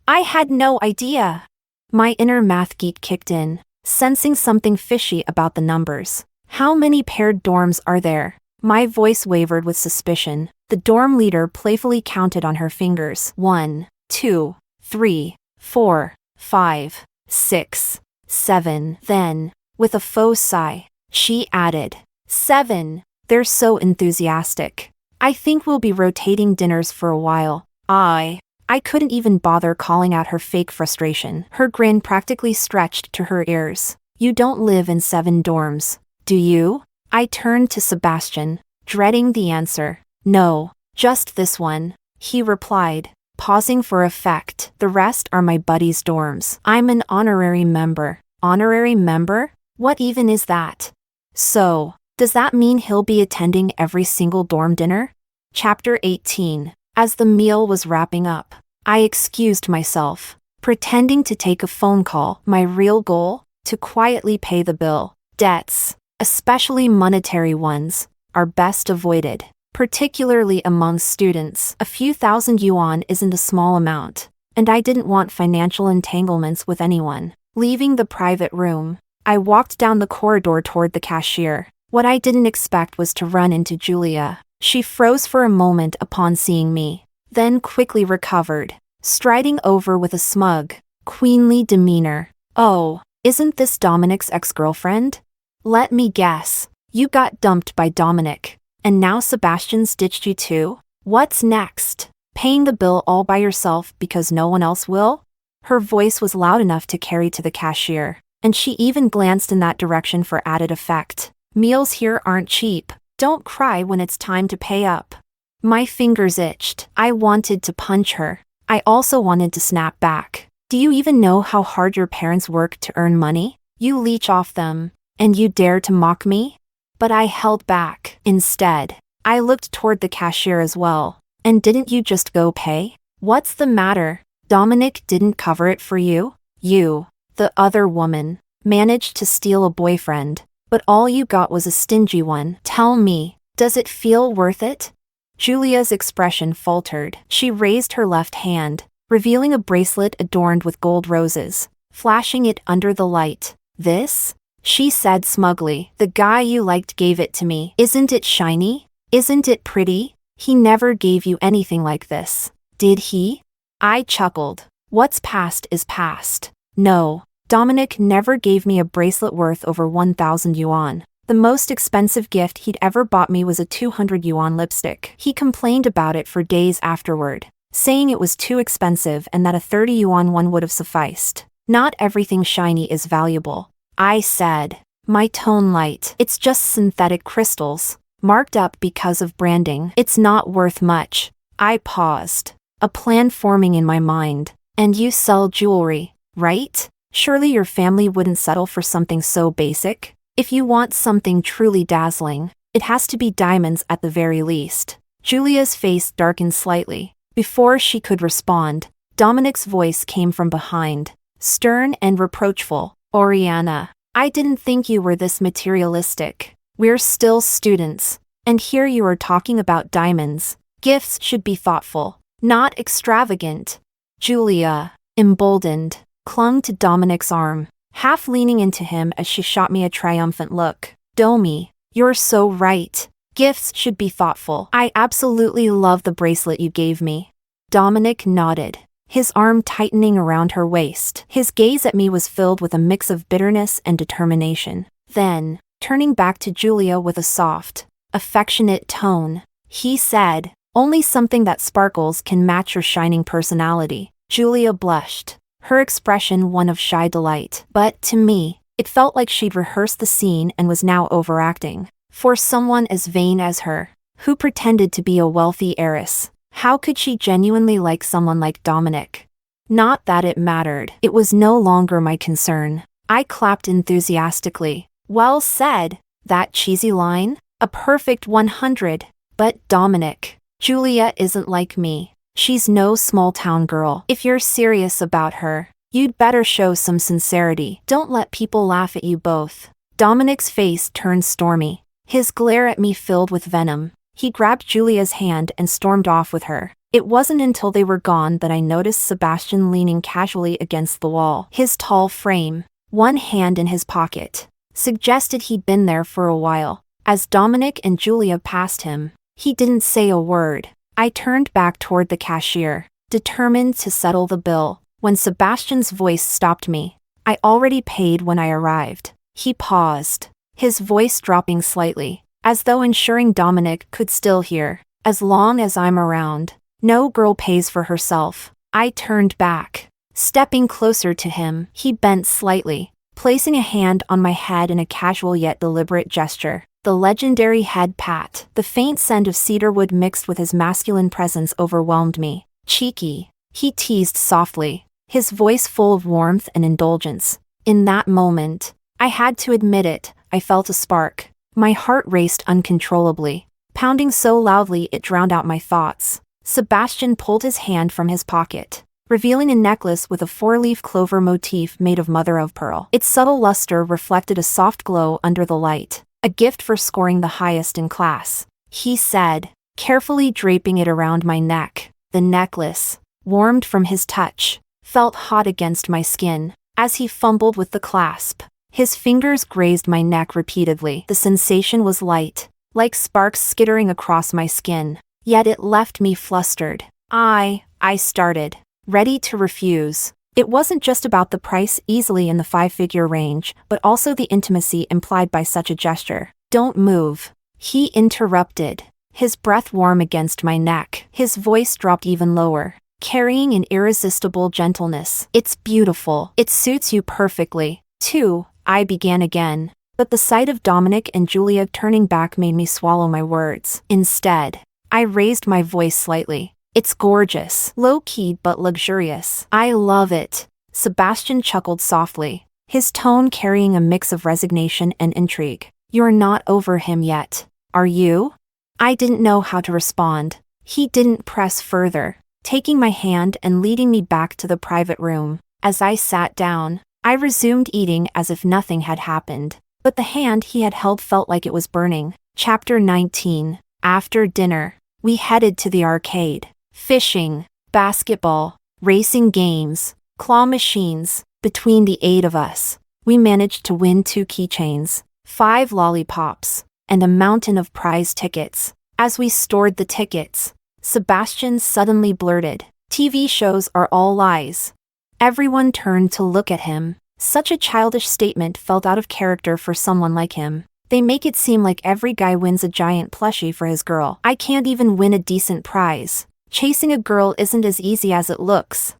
I had no idea. My inner math geek kicked in, sensing something fishy about the numbers. How many paired dorms are there? My voice wavered with suspicion. The dorm leader playfully counted on her fingers. 1, 2, 3, 4, 5, 6, 7. Then, with a faux sigh, she added, 7. They're so enthusiastic. I think we'll be rotating dinners for a while. I couldn't even bother calling out her fake frustration. Her grin practically stretched to her ears. You don't live in 7 dorms, do you? I turned to Sebastian, dreading the answer. No, just this one, he replied, pausing for effect. The rest are my buddies' dorms. I'm an honorary member. Honorary member? What even is that? So, does that mean he'll be attending every single dorm dinner? Chapter 18. As the meal was wrapping up, I excused myself, pretending to take a phone call. My real goal? To quietly pay the bill. Debts, especially monetary ones, are best avoided, particularly among students. A few thousand yuan isn't a small amount, and I didn't want financial entanglements with anyone. Leaving the private room, I walked down the corridor toward the cashier. What I didn't expect was to run into Julia. She froze for a moment upon seeing me, then quickly recovered, striding over with a smug, queenly demeanor. Oh, isn't this Dominic's ex-girlfriend? Let me guess, you got dumped by Dominic, and now Sebastian's ditched you too? What's next? Paying the bill all by yourself because no one else will? Her voice was loud enough to carry to the cashier, and she even glanced in that direction for added effect. Meals here aren't cheap. Don't cry when it's time to pay up. My fingers itched. I wanted to punch her. I also wanted to snap back. Do you even know how hard your parents work to earn money? You leech off them, and you dare to mock me? But I held back. Instead, I looked toward the cashier as well. And didn't you just go pay? What's the matter? Dominic didn't cover it for you? You, the other woman, managed to steal a boyfriend. But all you got was a stingy one. Tell me, does it feel worth it? Julia's expression faltered. She raised her left hand, revealing a bracelet adorned with gold roses, flashing it under the light. This? She said smugly. The guy you liked gave it to me. Isn't it shiny? Isn't it pretty? He never gave you anything like this, did he? I chuckled. What's past is past. No. Dominic never gave me a bracelet worth over 1,000 yuan. The most expensive gift he'd ever bought me was a 200 yuan lipstick. He complained about it for days afterward, saying it was too expensive and that a 30 yuan one would have sufficed. Not everything shiny is valuable, I said, my tone light. It's just synthetic crystals, marked up because of branding. It's not worth much. I paused, a plan forming in my mind. And you sell jewelry, right? Surely your family wouldn't settle for something so basic? If you want something truly dazzling, it has to be diamonds at the very least. Julia's face darkened slightly. Before she could respond, Dominic's voice came from behind, stern and reproachful. Oriana, I didn't think you were this materialistic. We're still students, and here you are talking about diamonds. Gifts should be thoughtful, not extravagant. Julia, emboldened, clung to Dominic's arm, half leaning into him as she shot me a triumphant look. Domi, you're so right. Gifts should be thoughtful. I absolutely love the bracelet you gave me. Dominic nodded, his arm tightening around her waist. His gaze at me was filled with a mix of bitterness and determination. Then, turning back to Julia with a soft, affectionate tone, he said, only something that sparkles can match your shining personality. Julia blushed, her expression one of shy delight. But to me, it felt like she'd rehearsed the scene and was now overacting. For someone as vain as her, who pretended to be a wealthy heiress. How could she genuinely like someone like Dominic? Not that it mattered. It was no longer my concern. I clapped enthusiastically. Well said. That cheesy line? A perfect 100. But Dominic, Julia isn't like me. She's no small-town girl. If you're serious about her, you'd better show some sincerity. Don't let people laugh at you both. Dominic's face turned stormy. His glare at me filled with venom. He grabbed Julia's hand and stormed off with her. It wasn't until they were gone that I noticed Sebastian leaning casually against the wall. His tall frame, one hand in his pocket, suggested he'd been there for a while. As Dominic and Julia passed him, he didn't say a word. I turned back toward the cashier, determined to settle the bill, when Sebastian's voice stopped me. I already paid when I arrived. He paused, his voice dropping slightly, as though ensuring Dominic could still hear. As long as I'm around, no girl pays for herself. I turned back. Stepping closer to him, he bent slightly, placing a hand on my head in a casual yet deliberate gesture. The legendary head pat. The faint scent of cedarwood mixed with his masculine presence overwhelmed me. Cheeky, he teased softly, his voice full of warmth and indulgence. In that moment, I had to admit it, I felt a spark. My heart raced uncontrollably, pounding so loudly it drowned out my thoughts. Sebastian pulled his hand from his pocket, revealing a necklace with a four-leaf clover motif made of mother-of-pearl. Its subtle luster reflected a soft glow under the light. A gift for scoring the highest in class, he said, carefully draping it around my neck. The necklace, warmed from his touch, felt hot against my skin. As he fumbled with the clasp, his fingers grazed my neck repeatedly. The sensation was light, like sparks skittering across my skin, yet it left me flustered. I started, ready to refuse. It wasn't just about the price, easily in the 5-figure range, but also the intimacy implied by such a gesture. Don't move, he interrupted, his breath warm against my neck. His voice dropped even lower, carrying an irresistible gentleness. It's beautiful. It suits you perfectly, too, I began again. But the sight of Dominic and Julia turning back made me swallow my words. Instead, I raised my voice slightly. It's gorgeous, low-key but luxurious. I love it. Sebastian chuckled softly, his tone carrying a mix of resignation and intrigue. You're not over him yet, are you? I didn't know how to respond. He didn't press further, taking my hand and leading me back to the private room. As I sat down, I resumed eating as if nothing had happened, but the hand he had held felt like it was burning. Chapter 19. After dinner, we headed to the arcade. Fishing, basketball, racing games, claw machines. Between the 8 of us, we managed to win 2 keychains, 5 lollipops, and a mountain of prize tickets. As we stored the tickets, Sebastian suddenly blurted, "TV shows are all lies." Everyone turned to look at him. Such a childish statement felt out of character for someone like him. They make it seem like every guy wins a giant plushie for his girl. I can't even win a decent prize. Chasing a girl isn't as easy as it looks.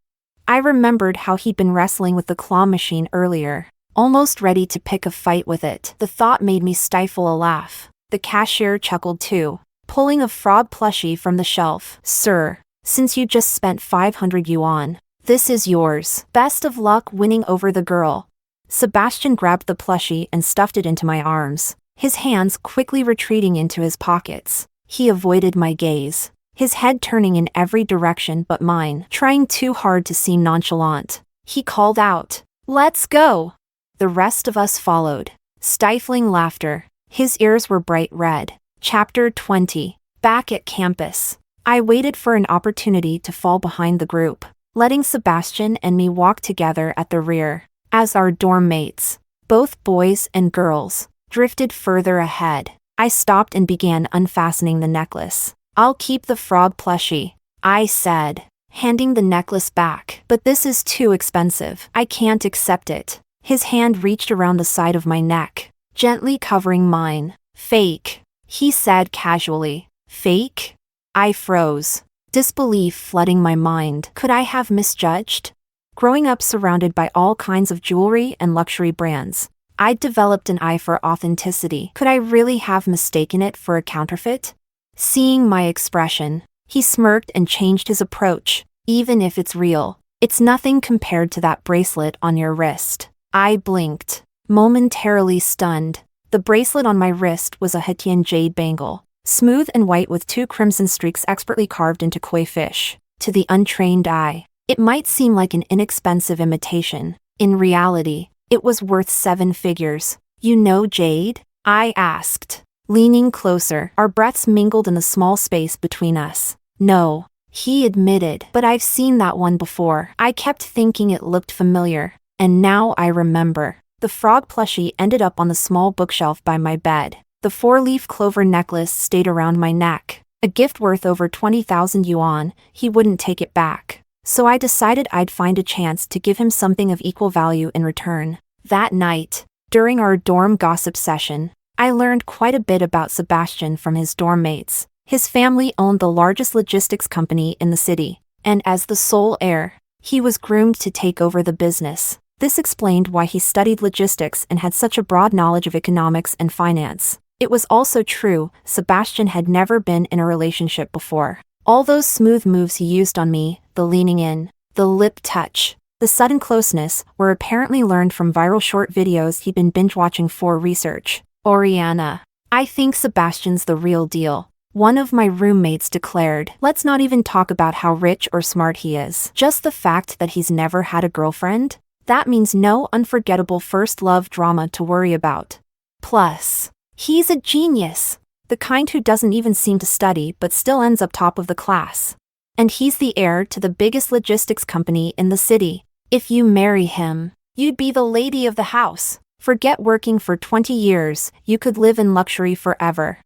I remembered how he'd been wrestling with the claw machine earlier, almost ready to pick a fight with it. The thought made me stifle a laugh. The cashier chuckled too, pulling a frog plushie from the shelf. "Sir, since you just spent 500 yuan, this is yours. Best of luck winning over the girl." Sebastian grabbed the plushie and stuffed it into my arms, his hands quickly retreating into his pockets. He avoided my gaze, his head turning in every direction but mine, trying too hard to seem nonchalant. He called out, "Let's go!" The rest of us followed, stifling laughter. His ears were bright red. Chapter 20. Back at campus, I waited for an opportunity to fall behind the group, letting Sebastian and me walk together at the rear. As our dorm mates, both boys and girls, drifted further ahead, I stopped and began unfastening the necklace. "I'll keep the frog plushie," I said, handing the necklace back. "But this is too expensive. I can't accept it." His hand reached around the side of my neck, gently covering mine. "Fake," he said casually. "Fake?" I froze, disbelief flooding my mind. Could I have misjudged? Growing up surrounded by all kinds of jewelry and luxury brands, I'd developed an eye for authenticity. Could I really have mistaken it for a counterfeit? Seeing my expression, he smirked and changed his approach. Even if it's real, it's nothing compared to that bracelet on your wrist. I blinked, momentarily stunned. The bracelet on my wrist was a Hetian jade bangle, smooth and white with 2 crimson streaks expertly carved into koi fish. To the untrained eye, it might seem like an inexpensive imitation. In reality, it was worth 7 figures. You know Jade? I asked, leaning closer. Our breaths mingled in the small space between us. No, he admitted, but I've seen that one before. I kept thinking it looked familiar, and now I remember. The frog plushie ended up on the small bookshelf by my bed. The 4-leaf clover necklace stayed around my neck. A gift worth over 20,000 yuan, he wouldn't take it back. So I decided I'd find a chance to give him something of equal value in return. That night, during our dorm gossip session, I learned quite a bit about Sebastian from his dorm mates. His family owned the largest logistics company in the city, and as the sole heir, he was groomed to take over the business. This explained why he studied logistics and had such a broad knowledge of economics and finance. It was also true, Sebastian had never been in a relationship before. All those smooth moves he used on me, the leaning in, the lip touch, the sudden closeness, were apparently learned from viral short videos he'd been binge-watching for research. Oriana. I think Sebastian's the real deal. One of my roommates declared. Let's not even talk about how rich or smart he is. Just the fact that he's never had a girlfriend? That means no unforgettable first love drama to worry about. Plus, he's a genius. The kind who doesn't even seem to study but still ends up top of the class. And he's the heir to the biggest logistics company in the city. If you marry him, you'd be the lady of the house. Forget working for 20 years, you could live in luxury forever.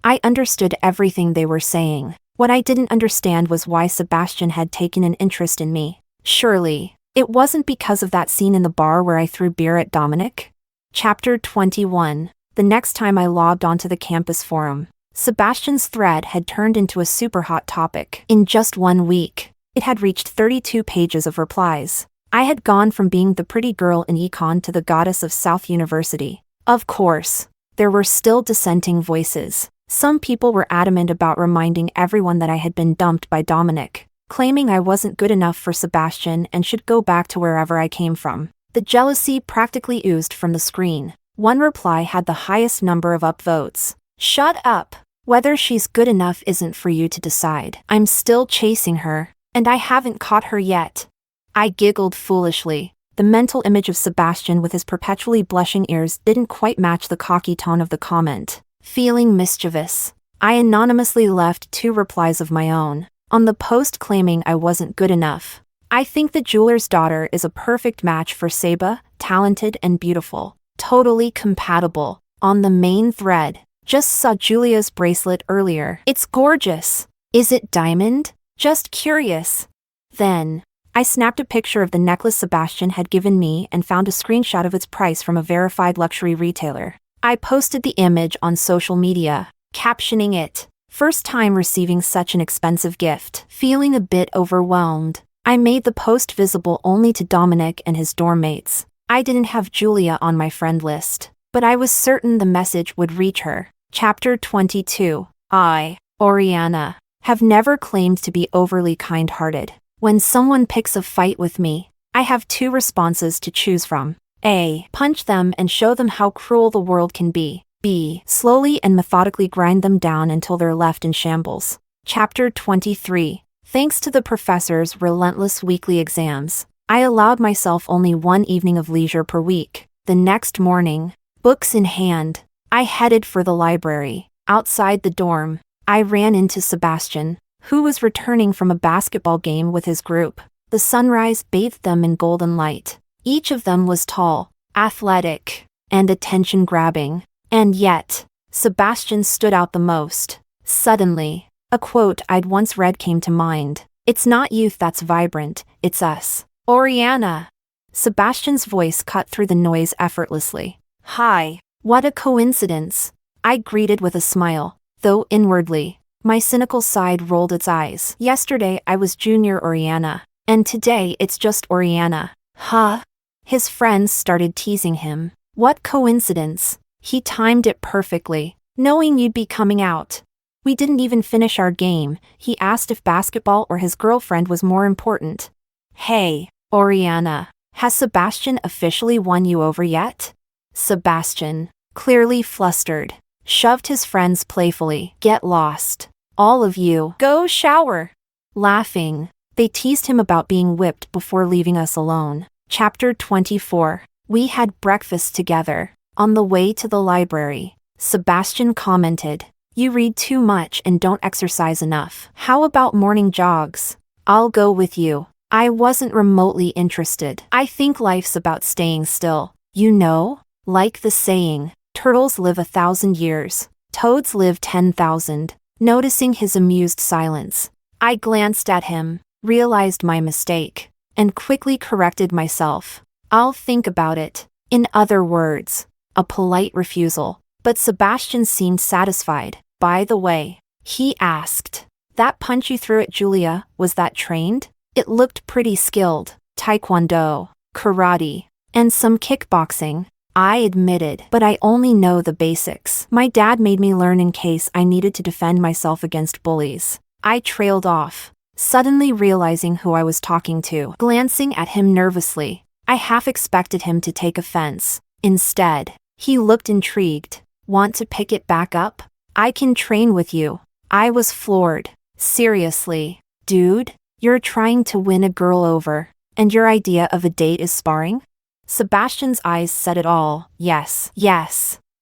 I understood everything they were saying. What I didn't understand was why Sebastian had taken an interest in me. Surely, it wasn't because of that scene in the bar where I threw beer at Dominic? Chapter 21. The next time I logged onto the campus forum, Sebastian's thread had turned into a super hot topic. In just 1 week, it had reached 32 pages of replies. I had gone from being the pretty girl in econ to the goddess of South University. Of course, there were still dissenting voices. Some people were adamant about reminding everyone that I had been dumped by Dominic, claiming I wasn't good enough for Sebastian and should go back to wherever I came from. The jealousy practically oozed from the screen. One reply had the highest number of upvotes. Shut up. Whether she's good enough isn't for you to decide. I'm still chasing her, and I haven't caught her yet. I giggled foolishly. The mental image of Sebastian with his perpetually blushing ears didn't quite match the cocky tone of the comment. Feeling mischievous, I anonymously left 2 replies of my own. On the post claiming I wasn't good enough. I think the jeweler's daughter is a perfect match for Seba, talented and beautiful. Totally compatible. On the main thread, just saw Julia's bracelet earlier. It's gorgeous. Is it diamond? Just curious. Then, I snapped a picture of the necklace Sebastian had given me and found a screenshot of its price from a verified luxury retailer. I posted the image on social media, captioning it, "First time receiving such an expensive gift." Feeling a bit overwhelmed, I made the post visible only to Dominic and his dorm mates. I didn't have Julia on my friend list, but I was certain the message would reach her. Chapter 22. I, Oriana, have never claimed to be overly kind-hearted. When someone picks a fight with me, I have 2 responses to choose from. A. Punch them and show them how cruel the world can be. B. Slowly and methodically grind them down until they're left in shambles. Chapter 23. Thanks to the professor's relentless weekly exams, I allowed myself only 1 evening of leisure per week. The next morning, books in hand, I headed for the library. Outside the dorm, I ran into Sebastian, who was returning from a basketball game with his group. The sunrise bathed them in golden light. Each of them was tall, athletic, and attention-grabbing. And yet, Sebastian stood out the most. Suddenly, a quote I'd once read came to mind. "It's not youth that's vibrant, it's us." Oriana. Sebastian's voice cut through the noise effortlessly. "Hi, what a coincidence," I greeted with a smile, though inwardly, my cynical side rolled its eyes. Yesterday I was Junior Oriana, and today it's just Oriana. Huh? His friends started teasing him. What coincidence? He timed it perfectly, knowing you'd be coming out. We didn't even finish our game. He asked if basketball or his girlfriend was more important. Hey, Oriana, has Sebastian officially won you over yet? Sebastian, clearly flustered, shoved his friends playfully. Get lost. All of you. Go shower. Laughing, they teased him about being whipped before leaving us alone. Chapter 24. We had breakfast together. On the way to the library, Sebastian commented, "You read too much and don't exercise enough. How about morning jogs? I'll go with you." I wasn't remotely interested. I think life's about staying still. You know? Like the saying, turtles live 1,000 years, toads live 10,000. Noticing his amused silence, I glanced at him, realized my mistake, and quickly corrected myself. I'll think about it. In other words, a polite refusal. But Sebastian seemed satisfied. By the way, he asked, "That punch you threw at Julia, was that trained?" It looked pretty skilled. Taekwondo, karate, and some kickboxing. I admitted, but I only know the basics. My dad made me learn in case I needed to defend myself against bullies. I trailed off, suddenly realizing who I was talking to. Glancing at him nervously, I half expected him to take offense. Instead, he looked intrigued. Want to pick it back up? I can train with you. I was floored. Seriously, dude? You're trying to win a girl over, and your idea of a date is sparring? Sebastian's eyes said it all. Yes,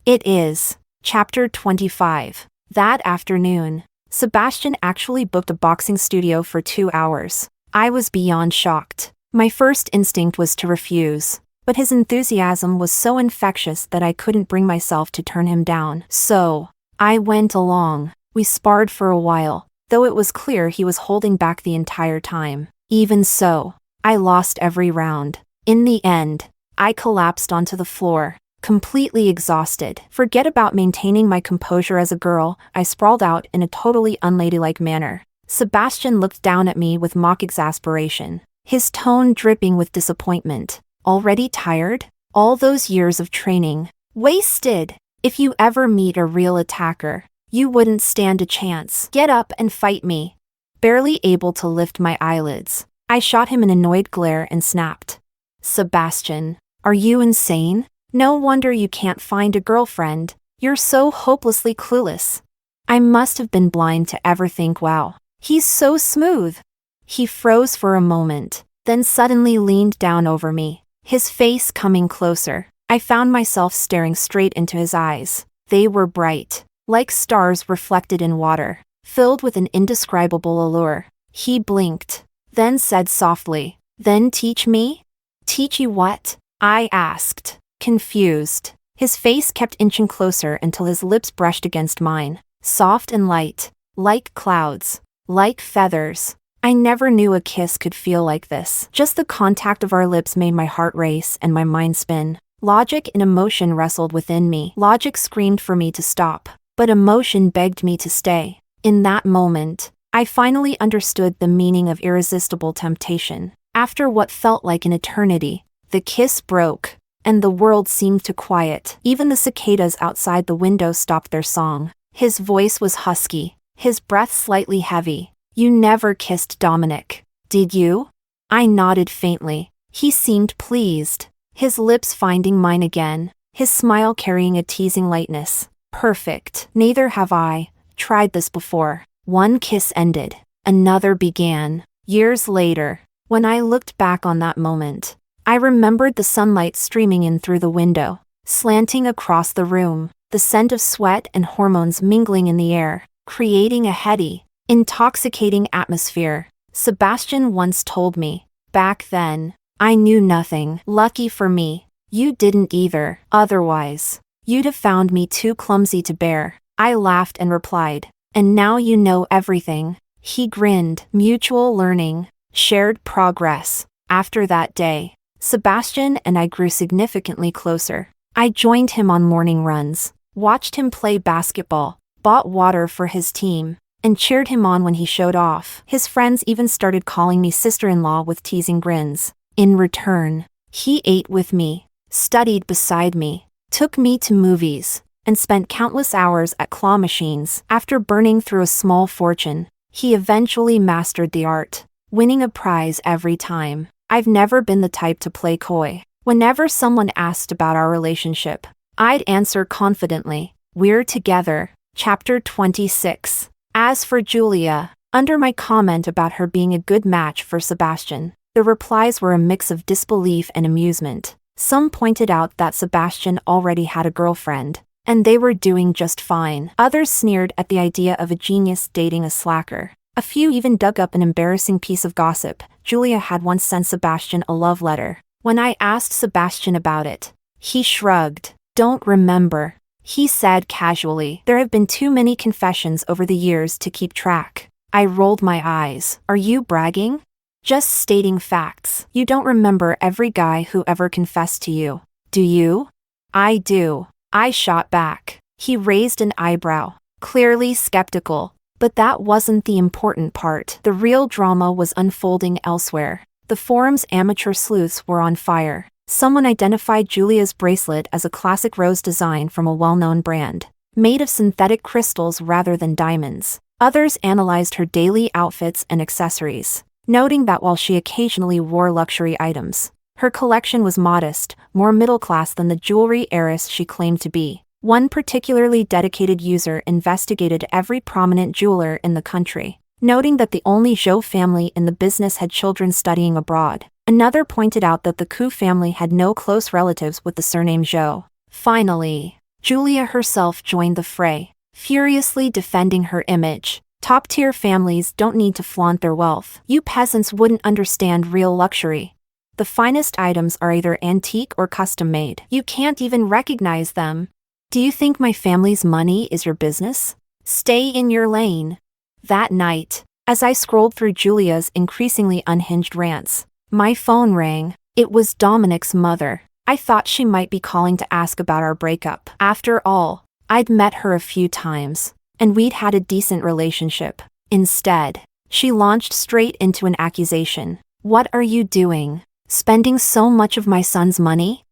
it is. Chapter 25. That afternoon, Sebastian actually booked a boxing studio for 2 hours. I was beyond shocked. My first instinct was to refuse, but his enthusiasm was so infectious that I couldn't bring myself to turn him down. So, I went along. We sparred for a while, though it was clear he was holding back the entire time. Even so, I lost every round. In the end, I collapsed onto the floor, completely exhausted. Forget about maintaining my composure as a girl, I sprawled out in a totally unladylike manner. Sebastian looked down at me with mock exasperation, his tone dripping with disappointment. Already tired? All those years of training, wasted. If you ever meet a real attacker, you wouldn't stand a chance. Get up and fight me. Barely able to lift my eyelids, I shot him an annoyed glare and snapped. Sebastian, are you insane? No wonder you can't find a girlfriend. You're so hopelessly clueless. I must have been blind to ever think, wow, he's so smooth. He froze for a moment, then suddenly leaned down over me, his face coming closer. I found myself staring straight into his eyes. They were bright, like stars reflected in water, filled with an indescribable allure. He blinked, then said softly, "Then teach me?" "Teach you what?" I asked, confused. His face kept inching closer until his lips brushed against mine, soft and light, like clouds, like feathers. I never knew a kiss could feel like this. Just the contact of our lips made my heart race and my mind spin. Logic and emotion wrestled within me. Logic screamed for me to stop, but emotion begged me to stay. In that moment, I finally understood the meaning of irresistible temptation. After what felt like an eternity, the kiss broke, and the world seemed to quiet. Even the cicadas outside the window stopped their song. His voice was husky, his breath slightly heavy. "You never kissed Dominic, did you?" I nodded faintly. He seemed pleased, his lips finding mine again, his smile carrying a teasing lightness. Perfect. Neither have I tried this before. One kiss ended, another began. Years later, when I looked back on that moment, I remembered the sunlight streaming in through the window, slanting across the room, the scent of sweat and hormones mingling in the air, creating a heady, intoxicating atmosphere. Sebastian once told me, back then, I knew nothing. Lucky for me, you didn't either. Otherwise, you'd have found me too clumsy to bear. I laughed and replied, "And now you know everything." He grinned. Mutual learning, shared progress. After that day, Sebastian and I grew significantly closer. I joined him on morning runs, watched him play basketball, bought water for his team, and cheered him on when he showed off. His friends even started calling me sister-in-law with teasing grins. In return, he ate with me, studied beside me, took me to movies, and spent countless hours at claw machines. After burning through a small fortune, he eventually mastered the art, winning a prize every time. I've never been the type to play coy. Whenever someone asked about our relationship, I'd answer confidently, "We're together." Chapter 26. As for Julia, under my comment about her being a good match for Sebastian, the replies were a mix of disbelief and amusement. Some pointed out that Sebastian already had a girlfriend, and they were doing just fine. Others sneered at the idea of a genius dating a slacker. A few even dug up an embarrassing piece of gossip. Julia had once sent Sebastian a love letter. When I asked Sebastian about it, he shrugged. "Don't remember," he said casually. "There have been too many confessions over the years to keep track." I rolled my eyes. "Are you bragging?" "Just stating facts. You don't remember every guy who ever confessed to you, do you?" "I do," I shot back. He raised an eyebrow, clearly skeptical. But that wasn't the important part. The real drama was unfolding elsewhere. The forum's amateur sleuths were on fire. Someone identified Julia's bracelet as a classic rose design from a well-known brand, made of synthetic crystals rather than diamonds. Others analyzed her daily outfits and accessories, noting that while she occasionally wore luxury items, her collection was modest, more middle-class than the jewelry heiress she claimed to be. One particularly dedicated user investigated every prominent jeweler in the country, noting that the only Zhou family in the business had children studying abroad. Another pointed out that the Ku family had no close relatives with the surname Zhou. Finally, Julia herself joined the fray, furiously defending her image. "Top-tier families don't need to flaunt their wealth. You peasants wouldn't understand real luxury. The finest items are either antique or custom-made. You can't even recognize them. Do you think my family's money is your business? Stay in your lane." That night, as I scrolled through Julia's increasingly unhinged rants, my phone rang. It was Dominic's mother. I thought she might be calling to ask about our breakup. After all, I'd met her a few times, and we'd had a decent relationship. Instead, she launched straight into an accusation. "What are you doing? Spending so much of my son's money?"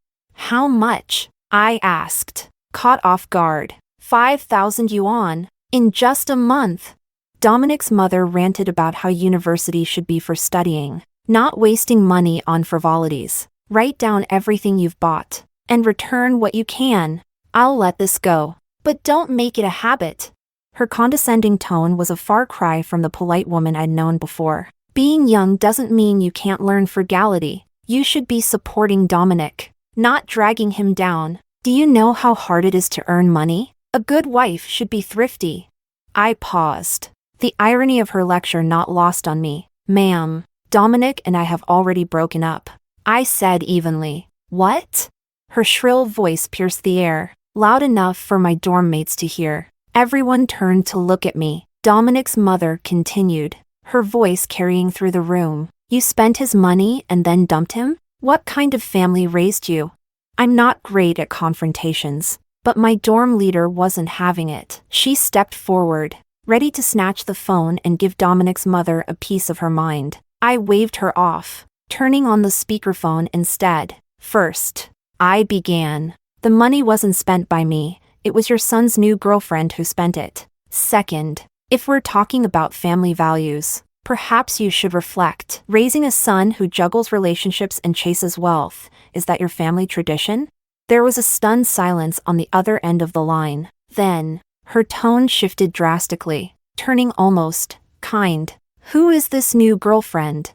"How much?" I asked, caught off guard. 5,000 yuan. In just a month. Dominic's mother ranted about how university should be for studying, not wasting money on frivolities. "Write down everything you've bought, and return what you can. I'll let this go. But don't make it a habit." Her condescending tone was a far cry from the polite woman I'd known before. Being young doesn't mean you can't learn frugality. You should be supporting Dominic, not dragging him down. "Do you know how hard it is to earn money? A good wife should be thrifty." I paused, the irony of her lecture not lost on me. "Ma'am, Dominic and I have already broken up," I said evenly. "What?" Her shrill voice pierced the air, loud enough for my dorm mates to hear. Everyone turned to look at me. Dominic's mother continued, her voice carrying through the room. "You spent his money and then dumped him? What kind of family raised you?" I'm not great at confrontations, but my dorm leader wasn't having it. She stepped forward, ready to snatch the phone and give Dominic's mother a piece of her mind. I waved her off, turning on the speakerphone instead. "First," I began, "the money wasn't spent by me, it was your son's new girlfriend who spent it. Second, if we're talking about family values, perhaps you should reflect. Raising a son who juggles relationships and chases wealth, is that your family tradition?" There was a stunned silence on the other end of the line. Then, her tone shifted drastically, turning almost kind. "Who is this new girlfriend?"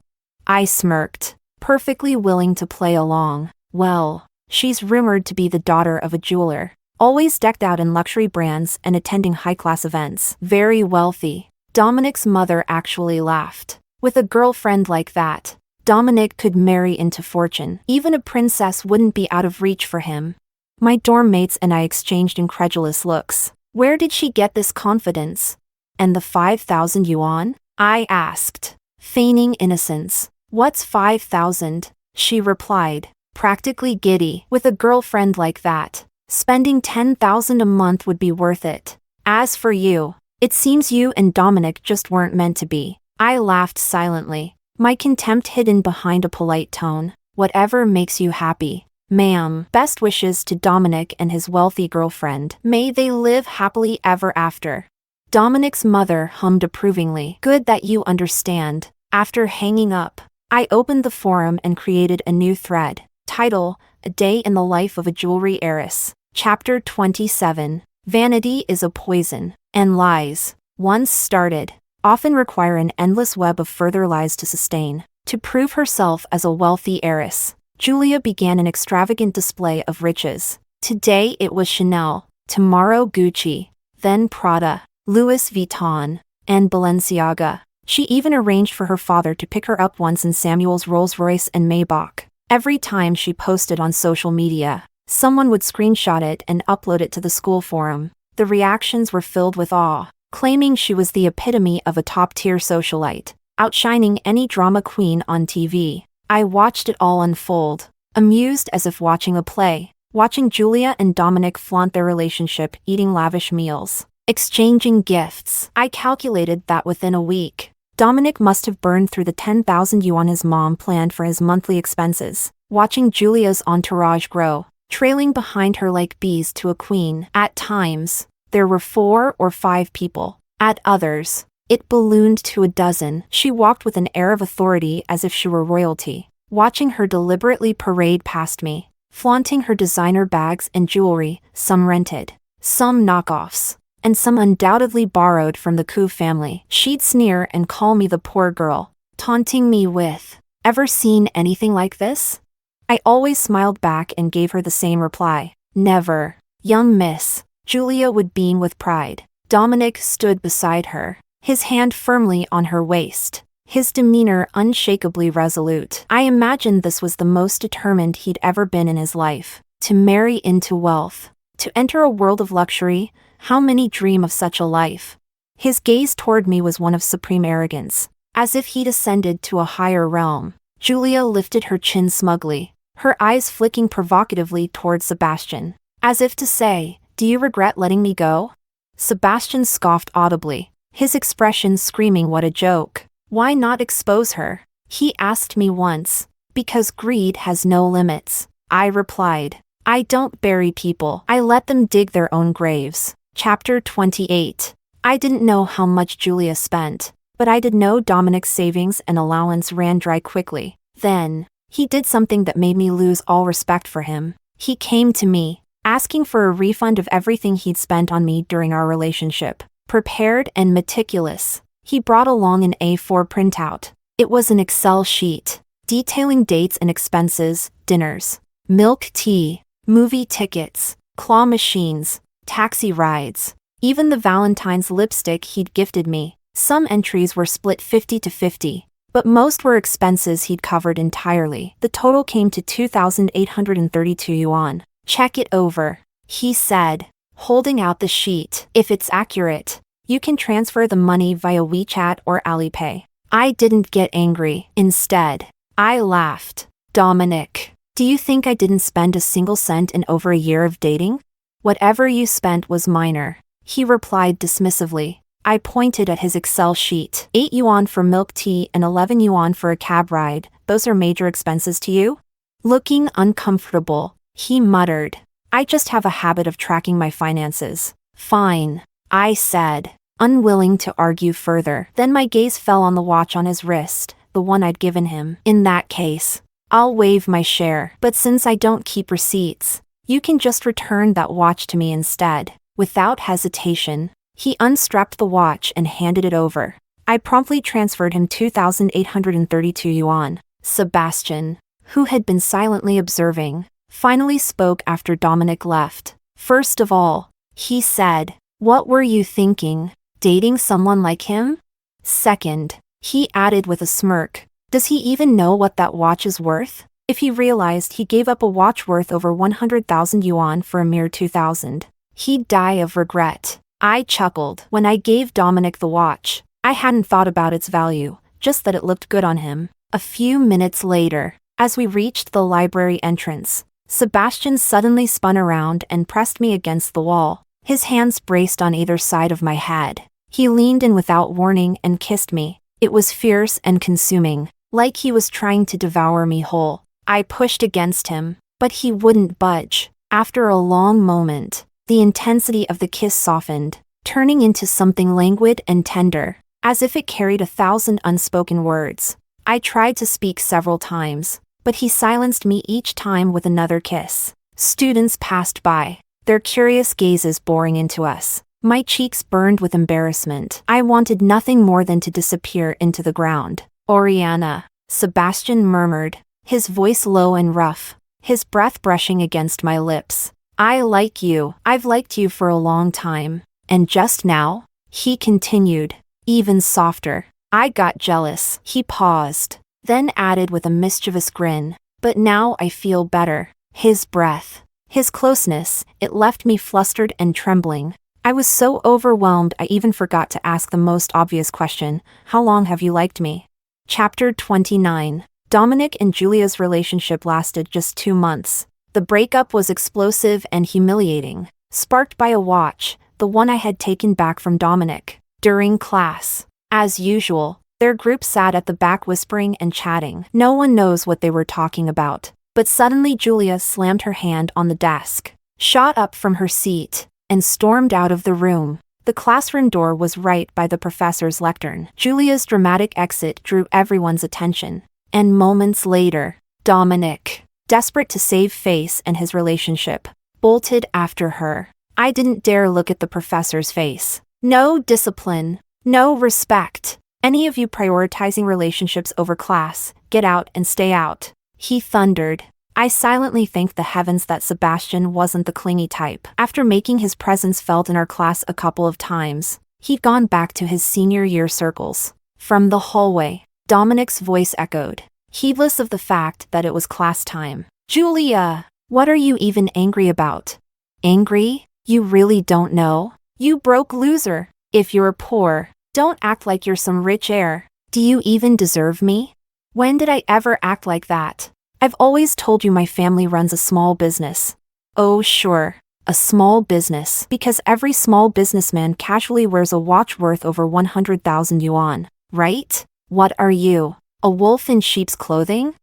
I smirked, perfectly willing to play along. "Well, she's rumored to be the daughter of a jeweler, always decked out in luxury brands and attending high-class events. Very wealthy." Dominic's mother actually laughed. "With a girlfriend like that, Dominic could marry into fortune. Even a princess wouldn't be out of reach for him." My dorm mates and I exchanged incredulous looks. Where did she get this confidence? "And the 5,000 yuan?" I asked, feigning innocence. "What's 5,000? She replied, practically giddy. "With a girlfriend like that, spending 10,000 a month would be worth it. As for you, it seems you and Dominic just weren't meant to be." I laughed silently, my contempt hidden behind a polite tone. "Whatever makes you happy, Ma'am, best wishes to Dominic and his wealthy girlfriend. May they live happily ever after. Dominic's mother hummed approvingly. Good that you understand. After hanging up, I opened the forum and created a new thread. Title: A Day in the Life of a Jewelry Heiress. Chapter 27. Vanity is a poison, and lies, once started, often require an endless web of further lies to sustain. To prove herself as a wealthy heiress, Julia began an extravagant display of riches. Today it was Chanel, tomorrow Gucci, then Prada, Louis Vuitton, and Balenciaga. She even arranged for her father to pick her up once in Samuel's Rolls-Royce and Maybach. Every time she posted on social media, someone would screenshot it and upload it to the school forum. The reactions were filled with awe, claiming she was the epitome of a top-tier socialite, outshining any drama queen on TV. I watched it all unfold, amused as if watching a play, watching Julia and Dominic flaunt their relationship, eating lavish meals, exchanging gifts. I calculated that within a week, Dominic must have burned through the 10,000 yuan his mom planned for his monthly expenses. Watching Julia's entourage grow, trailing behind her like bees to a queen. At times, there were 4 or 5 people. At others, it ballooned to a dozen. She walked with an air of authority as if she were royalty. Watching her deliberately parade past me, flaunting her designer bags and jewelry, some rented, some knockoffs, and some undoubtedly borrowed from the Ku family. She'd sneer and call me the poor girl, taunting me with, "Ever seen anything like this?" I always smiled back and gave her the same reply, "Never, young miss." Julia would beam with pride. Dominic stood beside her, his hand firmly on her waist, his demeanor unshakably resolute. I imagined this was the most determined he'd ever been in his life. To marry into wealth, to enter a world of luxury. How many dream of such a life? His gaze toward me was one of supreme arrogance, as if he'd ascended to a higher realm. Julia lifted her chin smugly, her eyes flicking provocatively toward Sebastian, as if to say, "Do you regret letting me go?" Sebastian scoffed audibly, his expression screaming what a joke. "Why not expose her?" he asked me once. "Because greed has no limits," I replied. "I don't bury people, I let them dig their own graves." Chapter 28. I didn't know how much Julia spent, but I did know Dominic's savings and allowance ran dry quickly. Then, he did something that made me lose all respect for him. He came to me, asking for a refund of everything he'd spent on me during our relationship. Prepared and meticulous, he brought along an A4 printout. It was an Excel sheet, detailing dates and expenses, dinners, milk tea, movie tickets, claw machines, taxi rides, even the Valentine's lipstick he'd gifted me. Some entries were split 50-50, but most were expenses he'd covered entirely. The total came to 2,832 yuan. "Check it over," he said, holding out the sheet. "If it's accurate, you can transfer the money via WeChat or Alipay." I didn't get angry. Instead, I laughed. "Dominic, do you think I didn't spend a single cent in over a year of dating?" "Whatever you spent was minor," he replied dismissively. I pointed at his Excel sheet. 8 yuan for milk tea and 11 yuan for a cab ride. "Those are major expenses to you?" Looking uncomfortable, he muttered, "I just have a habit of tracking my finances." "Fine," I said, unwilling to argue further. Then my gaze fell on the watch on his wrist, the one I'd given him. "In that case, I'll waive my share. But since I don't keep receipts, you can just return that watch to me instead." Without hesitation, he unstrapped the watch and handed it over. I promptly transferred him 2,832 yuan. Sebastian, who had been silently observing, finally spoke after Dominic left. "First of all," he said, "what were you thinking? Dating someone like him?" "Second," he added with a smirk, "does he even know what that watch is worth? If he realized he gave up a watch worth over 100,000 yuan for a mere 2,000, he'd die of regret." I chuckled. When I gave Dominic the watch, I hadn't thought about its value, just that it looked good on him. A few minutes later, as we reached the library entrance, Sebastian suddenly spun around and pressed me against the wall, his hands braced on either side of my head. He leaned in without warning and kissed me. It was fierce and consuming, like he was trying to devour me whole. I pushed against him, but he wouldn't budge. After a long moment, the intensity of the kiss softened, turning into something languid and tender, as if it carried 1,000 unspoken words. I tried to speak several times, but he silenced me each time with another kiss. Students passed by, their curious gazes boring into us. My cheeks burned with embarrassment. I wanted nothing more than to disappear into the ground. Oriana, Sebastian murmured, his voice low and rough, his breath brushing against my lips. I like you. I've liked you for a long time. And just now, he continued, even softer. I got jealous. He paused, then added with a mischievous grin, but now I feel better. His breath, his closeness, it left me flustered and trembling. I was so overwhelmed I even forgot to ask the most obvious question, how long have you liked me? Chapter 29. Dominic and Julia's relationship lasted just 2 months. The breakup was explosive and humiliating, sparked by a watch, the one I had taken back from Dominic. During class, as usual, their group sat at the back whispering and chatting. No one knows what they were talking about. But suddenly Julia slammed her hand on the desk, shot up from her seat, and stormed out of the room. The classroom door was right by the professor's lectern. Julia's dramatic exit drew everyone's attention. And moments later, Dominic, desperate to save face and his relationship, bolted after her. I didn't dare look at the professor's face. No discipline, no respect. Any of you prioritizing relationships over class, get out and stay out, he thundered. I silently thanked the heavens that Sebastian wasn't the clingy type. After making his presence felt in our class a couple of times, he'd gone back to his senior year circles. From the hallway, Dominic's voice echoed, heedless of the fact that it was class time. Julia, what are you even angry about? Angry? You really don't know? You broke loser. If you're poor, don't act like you're some rich heir. Do you even deserve me? When did I ever act like that? I've always told you my family runs a small business. Oh sure, a small business, because every small businessman casually wears a watch worth over 100,000 yuan, right? What are you, a wolf in sheep's clothing?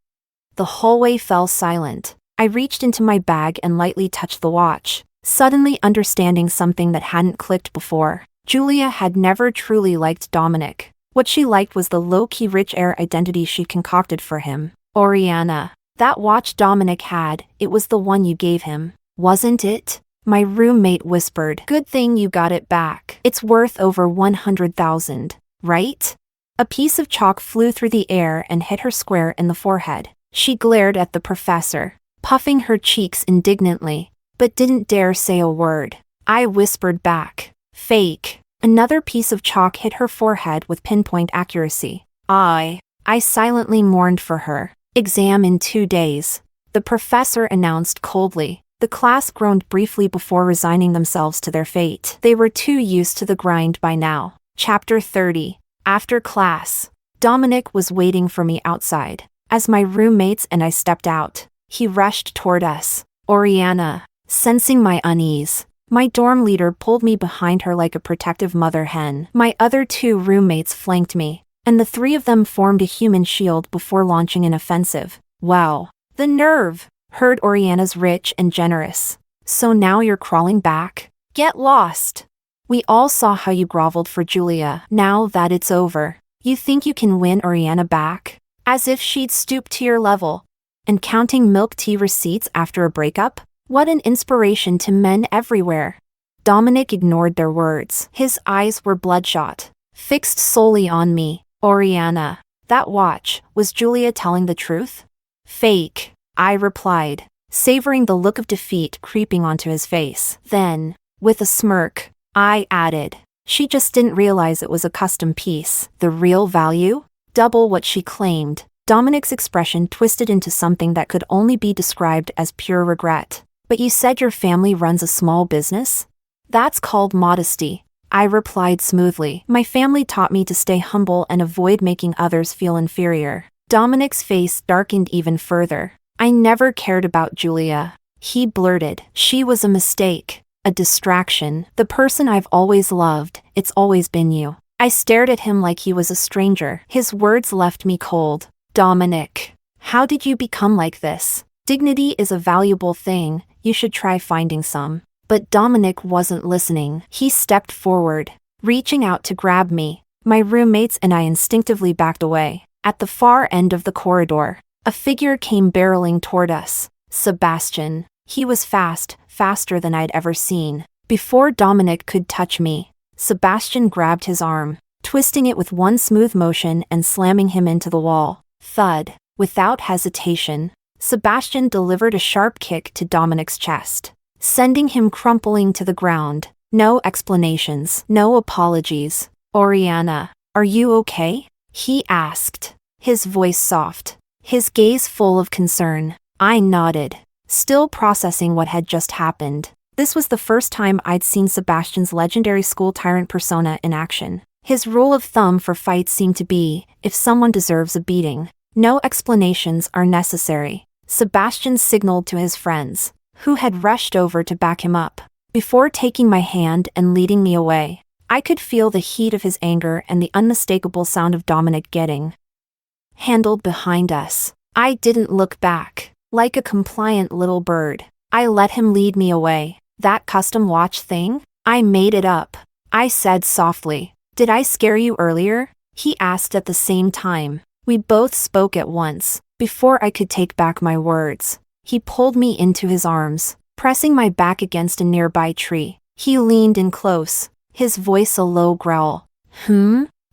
The hallway fell silent. I reached into my bag and lightly touched the watch, suddenly understanding something that hadn't clicked before. Julia had never truly liked Dominic. What she liked was the low-key rich heir identity she concocted for him. Oriana, that watch Dominic had, it was the one you gave him, wasn't it? My roommate whispered. Good thing you got it back. It's worth over 100,000, right? A piece of chalk flew through the air and hit her square in the forehead. She glared at the professor, puffing her cheeks indignantly, but didn't dare say a word. I whispered back, fake. Another piece of chalk hit her forehead with pinpoint accuracy. I silently mourned for her. Exam in 2 days, the professor announced coldly. The class groaned briefly before resigning themselves to their fate. They were too used to the grind by now. Chapter 30. After class, Dominic was waiting for me outside. As my roommates and I stepped out, he rushed toward us. Oriana, sensing my unease, my dorm leader pulled me behind her like a protective mother hen. My other 2 roommates flanked me, and the 3 of them formed a human shield before launching an offensive. Wow, the nerve! Heard Oriana's rich and generous. So now you're crawling back? Get lost! We all saw how you groveled for Julia. Now that it's over, you think you can win Oriana back? As if she'd stoop to your level. And counting milk tea receipts after a breakup? What an inspiration to men everywhere. Dominic ignored their words. His eyes were bloodshot, fixed solely on me. Oriana, that watch, was Julia telling the truth? Fake, I replied, savoring the look of defeat creeping onto his face. Then, with a smirk, I added, she just didn't realize it was a custom piece. The real value? Double what she claimed. Dominic's expression twisted into something that could only be described as pure regret. But you said your family runs a small business? That's called modesty. I replied smoothly. My family taught me to stay humble and avoid making others feel inferior. Dominic's face darkened even further. I never cared about Julia, he blurted. She was a mistake, a distraction. The person I've always loved, it's always been you. I stared at him like he was a stranger. His words left me cold. Dominic, how did you become like this? Dignity is a valuable thing, you should try finding some. But Dominic wasn't listening. He stepped forward, reaching out to grab me. My roommates and I instinctively backed away. At the far end of the corridor, a figure came barreling toward us. Sebastian. He was fast, faster than I'd ever seen. Before Dominic could touch me, Sebastian grabbed his arm, twisting it with one smooth motion and slamming him into the wall. Thud. Without hesitation, Sebastian delivered a sharp kick to Dominic's chest, sending him crumpling to the ground. No explanations, no apologies. Oriana, are you okay? He asked, his voice soft, his gaze full of concern. I nodded, still processing what had just happened. This was the first time I'd seen Sebastian's legendary school tyrant persona in action. His rule of thumb for fights seemed to be, if someone deserves a beating, no explanations are necessary. Sebastian signaled to his friends, who had rushed over to back him up. Before taking my hand and leading me away, I could feel the heat of his anger and the unmistakable sound of Dominic getting handled behind us. I didn't look back. Like a compliant little bird, I let him lead me away. That custom watch thing? I made it up, I said softly. Did I scare you earlier? He asked at the same time. We both spoke at once. Before I could take back my words, he pulled me into his arms, pressing my back against a nearby tree. He leaned in close, his voice a low growl.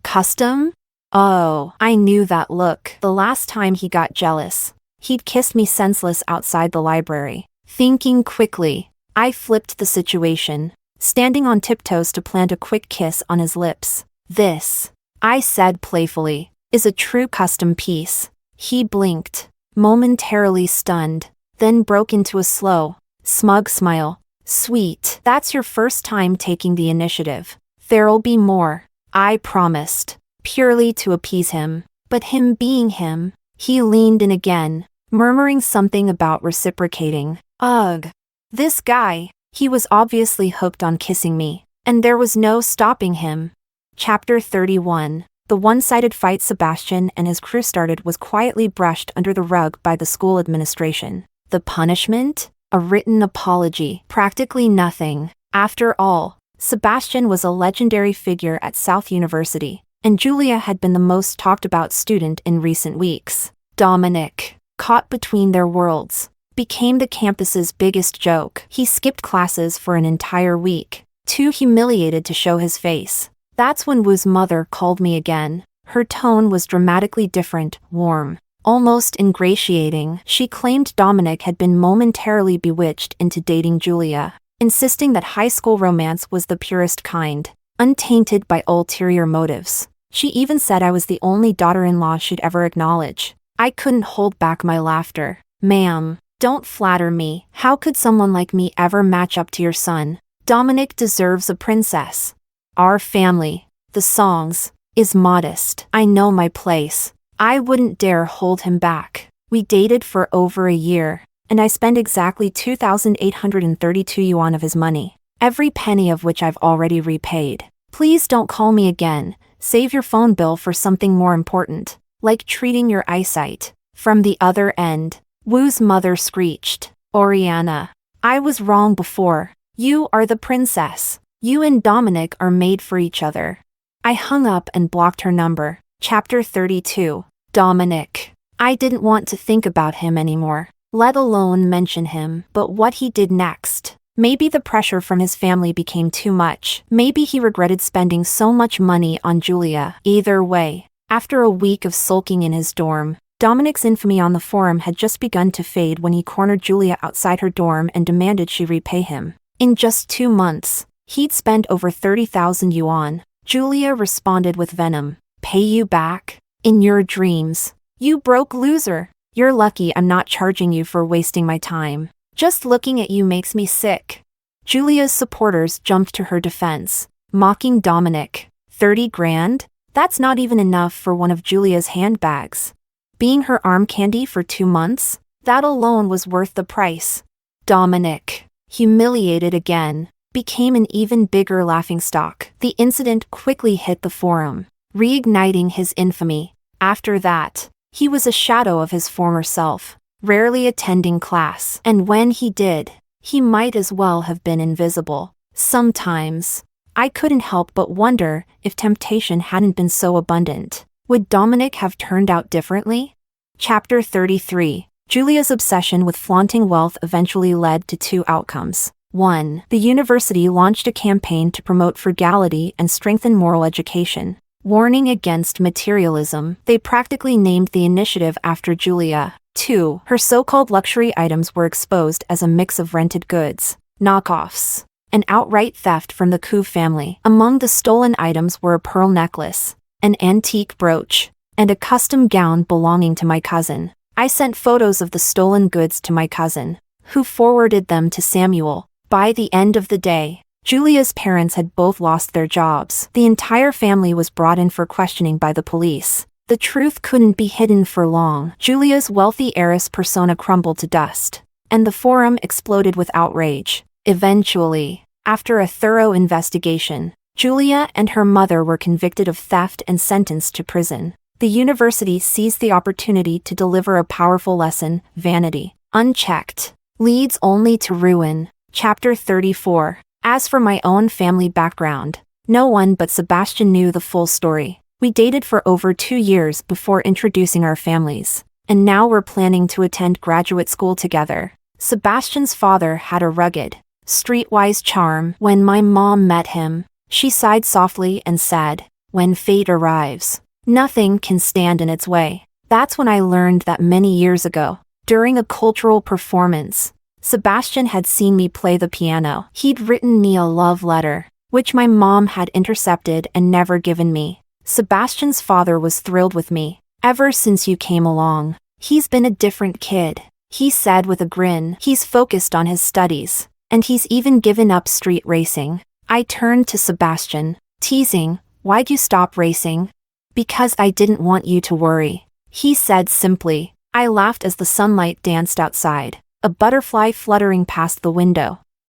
Custom? Oh, I knew that look. The last time he got jealous, he'd kissed me senseless outside the library. Thinking quickly, I flipped the situation, standing on tiptoes to plant a quick kiss on his lips. This, I said playfully, is a true custom piece. He blinked, momentarily stunned, then broke into a slow, smug smile. Sweet, that's your first time taking the initiative. There'll be more, I promised, purely to appease him. But him being him, he leaned in again, murmuring something about reciprocating. Ugh. This guy, he was obviously hooked on kissing me, and there was no stopping him. Chapter 31. The one-sided fight Sebastian and his crew started was quietly brushed under the rug by the school administration. The punishment? A written apology. Practically nothing. After all, Sebastian was a legendary figure at South University, and Julia had been the most talked about student in recent weeks. Dominic, caught between their worlds, became the campus's biggest joke. He skipped classes for an entire week, too humiliated to show his face. That's when Wu's mother called me again. Her tone was dramatically different, warm, almost ingratiating. She claimed Dominic had been momentarily bewitched into dating Julia, insisting that high school romance was the purest kind, untainted by ulterior motives. She even said I was the only daughter-in-law she'd ever acknowledge. I couldn't hold back my laughter. Ma'am, don't flatter me. How could someone like me ever match up to your son? Dominic deserves a princess. Our family, the songs, is modest. I know my place. I wouldn't dare hold him back. We dated for over a year, and I spent exactly 2,832 yuan of his money, every penny of which I've already repaid. Please don't call me again. Save your phone bill for something more important, like treating your eyesight. From the other end, Wu's mother screeched. Oriana, I was wrong before. You are the princess. You and Dominic are made for each other. I hung up and blocked her number. Chapter 32. Dominic. I didn't want to think about him anymore, let alone mention him. But what he did next. Maybe the pressure from his family became too much. Maybe he regretted spending so much money on Julia. Either way, after a week of sulking in his dorm, Dominic's infamy on the forum had just begun to fade when he cornered Julia outside her dorm and demanded she repay him. In just 2 months, he'd spent over 30,000 yuan. Julia responded with venom. Pay you back? In your dreams. You broke loser. You're lucky I'm not charging you for wasting my time. Just looking at you makes me sick. Julia's supporters jumped to her defense, mocking Dominic. 30 grand? That's not even enough for one of Julia's handbags. Being her arm candy for 2 months? That alone was worth the price. Dominic, humiliated again, became an even bigger laughingstock. The incident quickly hit the forum, reigniting his infamy. After that, he was a shadow of his former self. rarely attending class. And when he did, he might as well have been invisible. Sometimes, I couldn't help but wonder if temptation hadn't been so abundant. Would Dominic have turned out differently? Chapter 33. Julia's obsession with flaunting wealth eventually led to two outcomes. 1. The university launched a campaign to promote frugality and strengthen moral education. Warning against materialism, they practically named the initiative after Julia. 2. Her so-called luxury items were exposed as a mix of rented goods, knockoffs, and outright theft from the Coup family. Among the stolen items were a pearl necklace, an antique brooch, and a custom gown belonging to my cousin. I sent photos of the stolen goods to my cousin, who forwarded them to Samuel. By the end of the day, Julia's parents had both lost their jobs. The entire family was brought in for questioning by the police. The truth couldn't be hidden for long. Julia's wealthy heiress persona crumbled to dust, and the forum exploded with outrage. Eventually, after a thorough investigation, Julia and her mother were convicted of theft and sentenced to prison. The university seized the opportunity to deliver a powerful lesson: vanity, unchecked, leads only to ruin. Chapter 34. As for my own family background, no one but Sebastian knew the full story. We dated for over 2 years before introducing our families, and now we're planning to attend graduate school together. Sebastian's father had a rugged, streetwise charm. When my mom met him, she sighed softly and said, "When fate arrives, nothing can stand in its way." That's when I learned that many years ago, during a cultural performance, Sebastian had seen me play the piano. He'd written me a love letter, which my mom had intercepted and never given me. Sebastian's father was thrilled with me. "Ever since you came along, he's been a different kid," he said with a grin. "He's focused on his studies, and he's even given up street racing." I turned to Sebastian, teasing, "Why'd you stop racing?" "Because I didn't want you to worry," he said simply. I laughed as the sunlight danced outside, a butterfly fluttering past the window.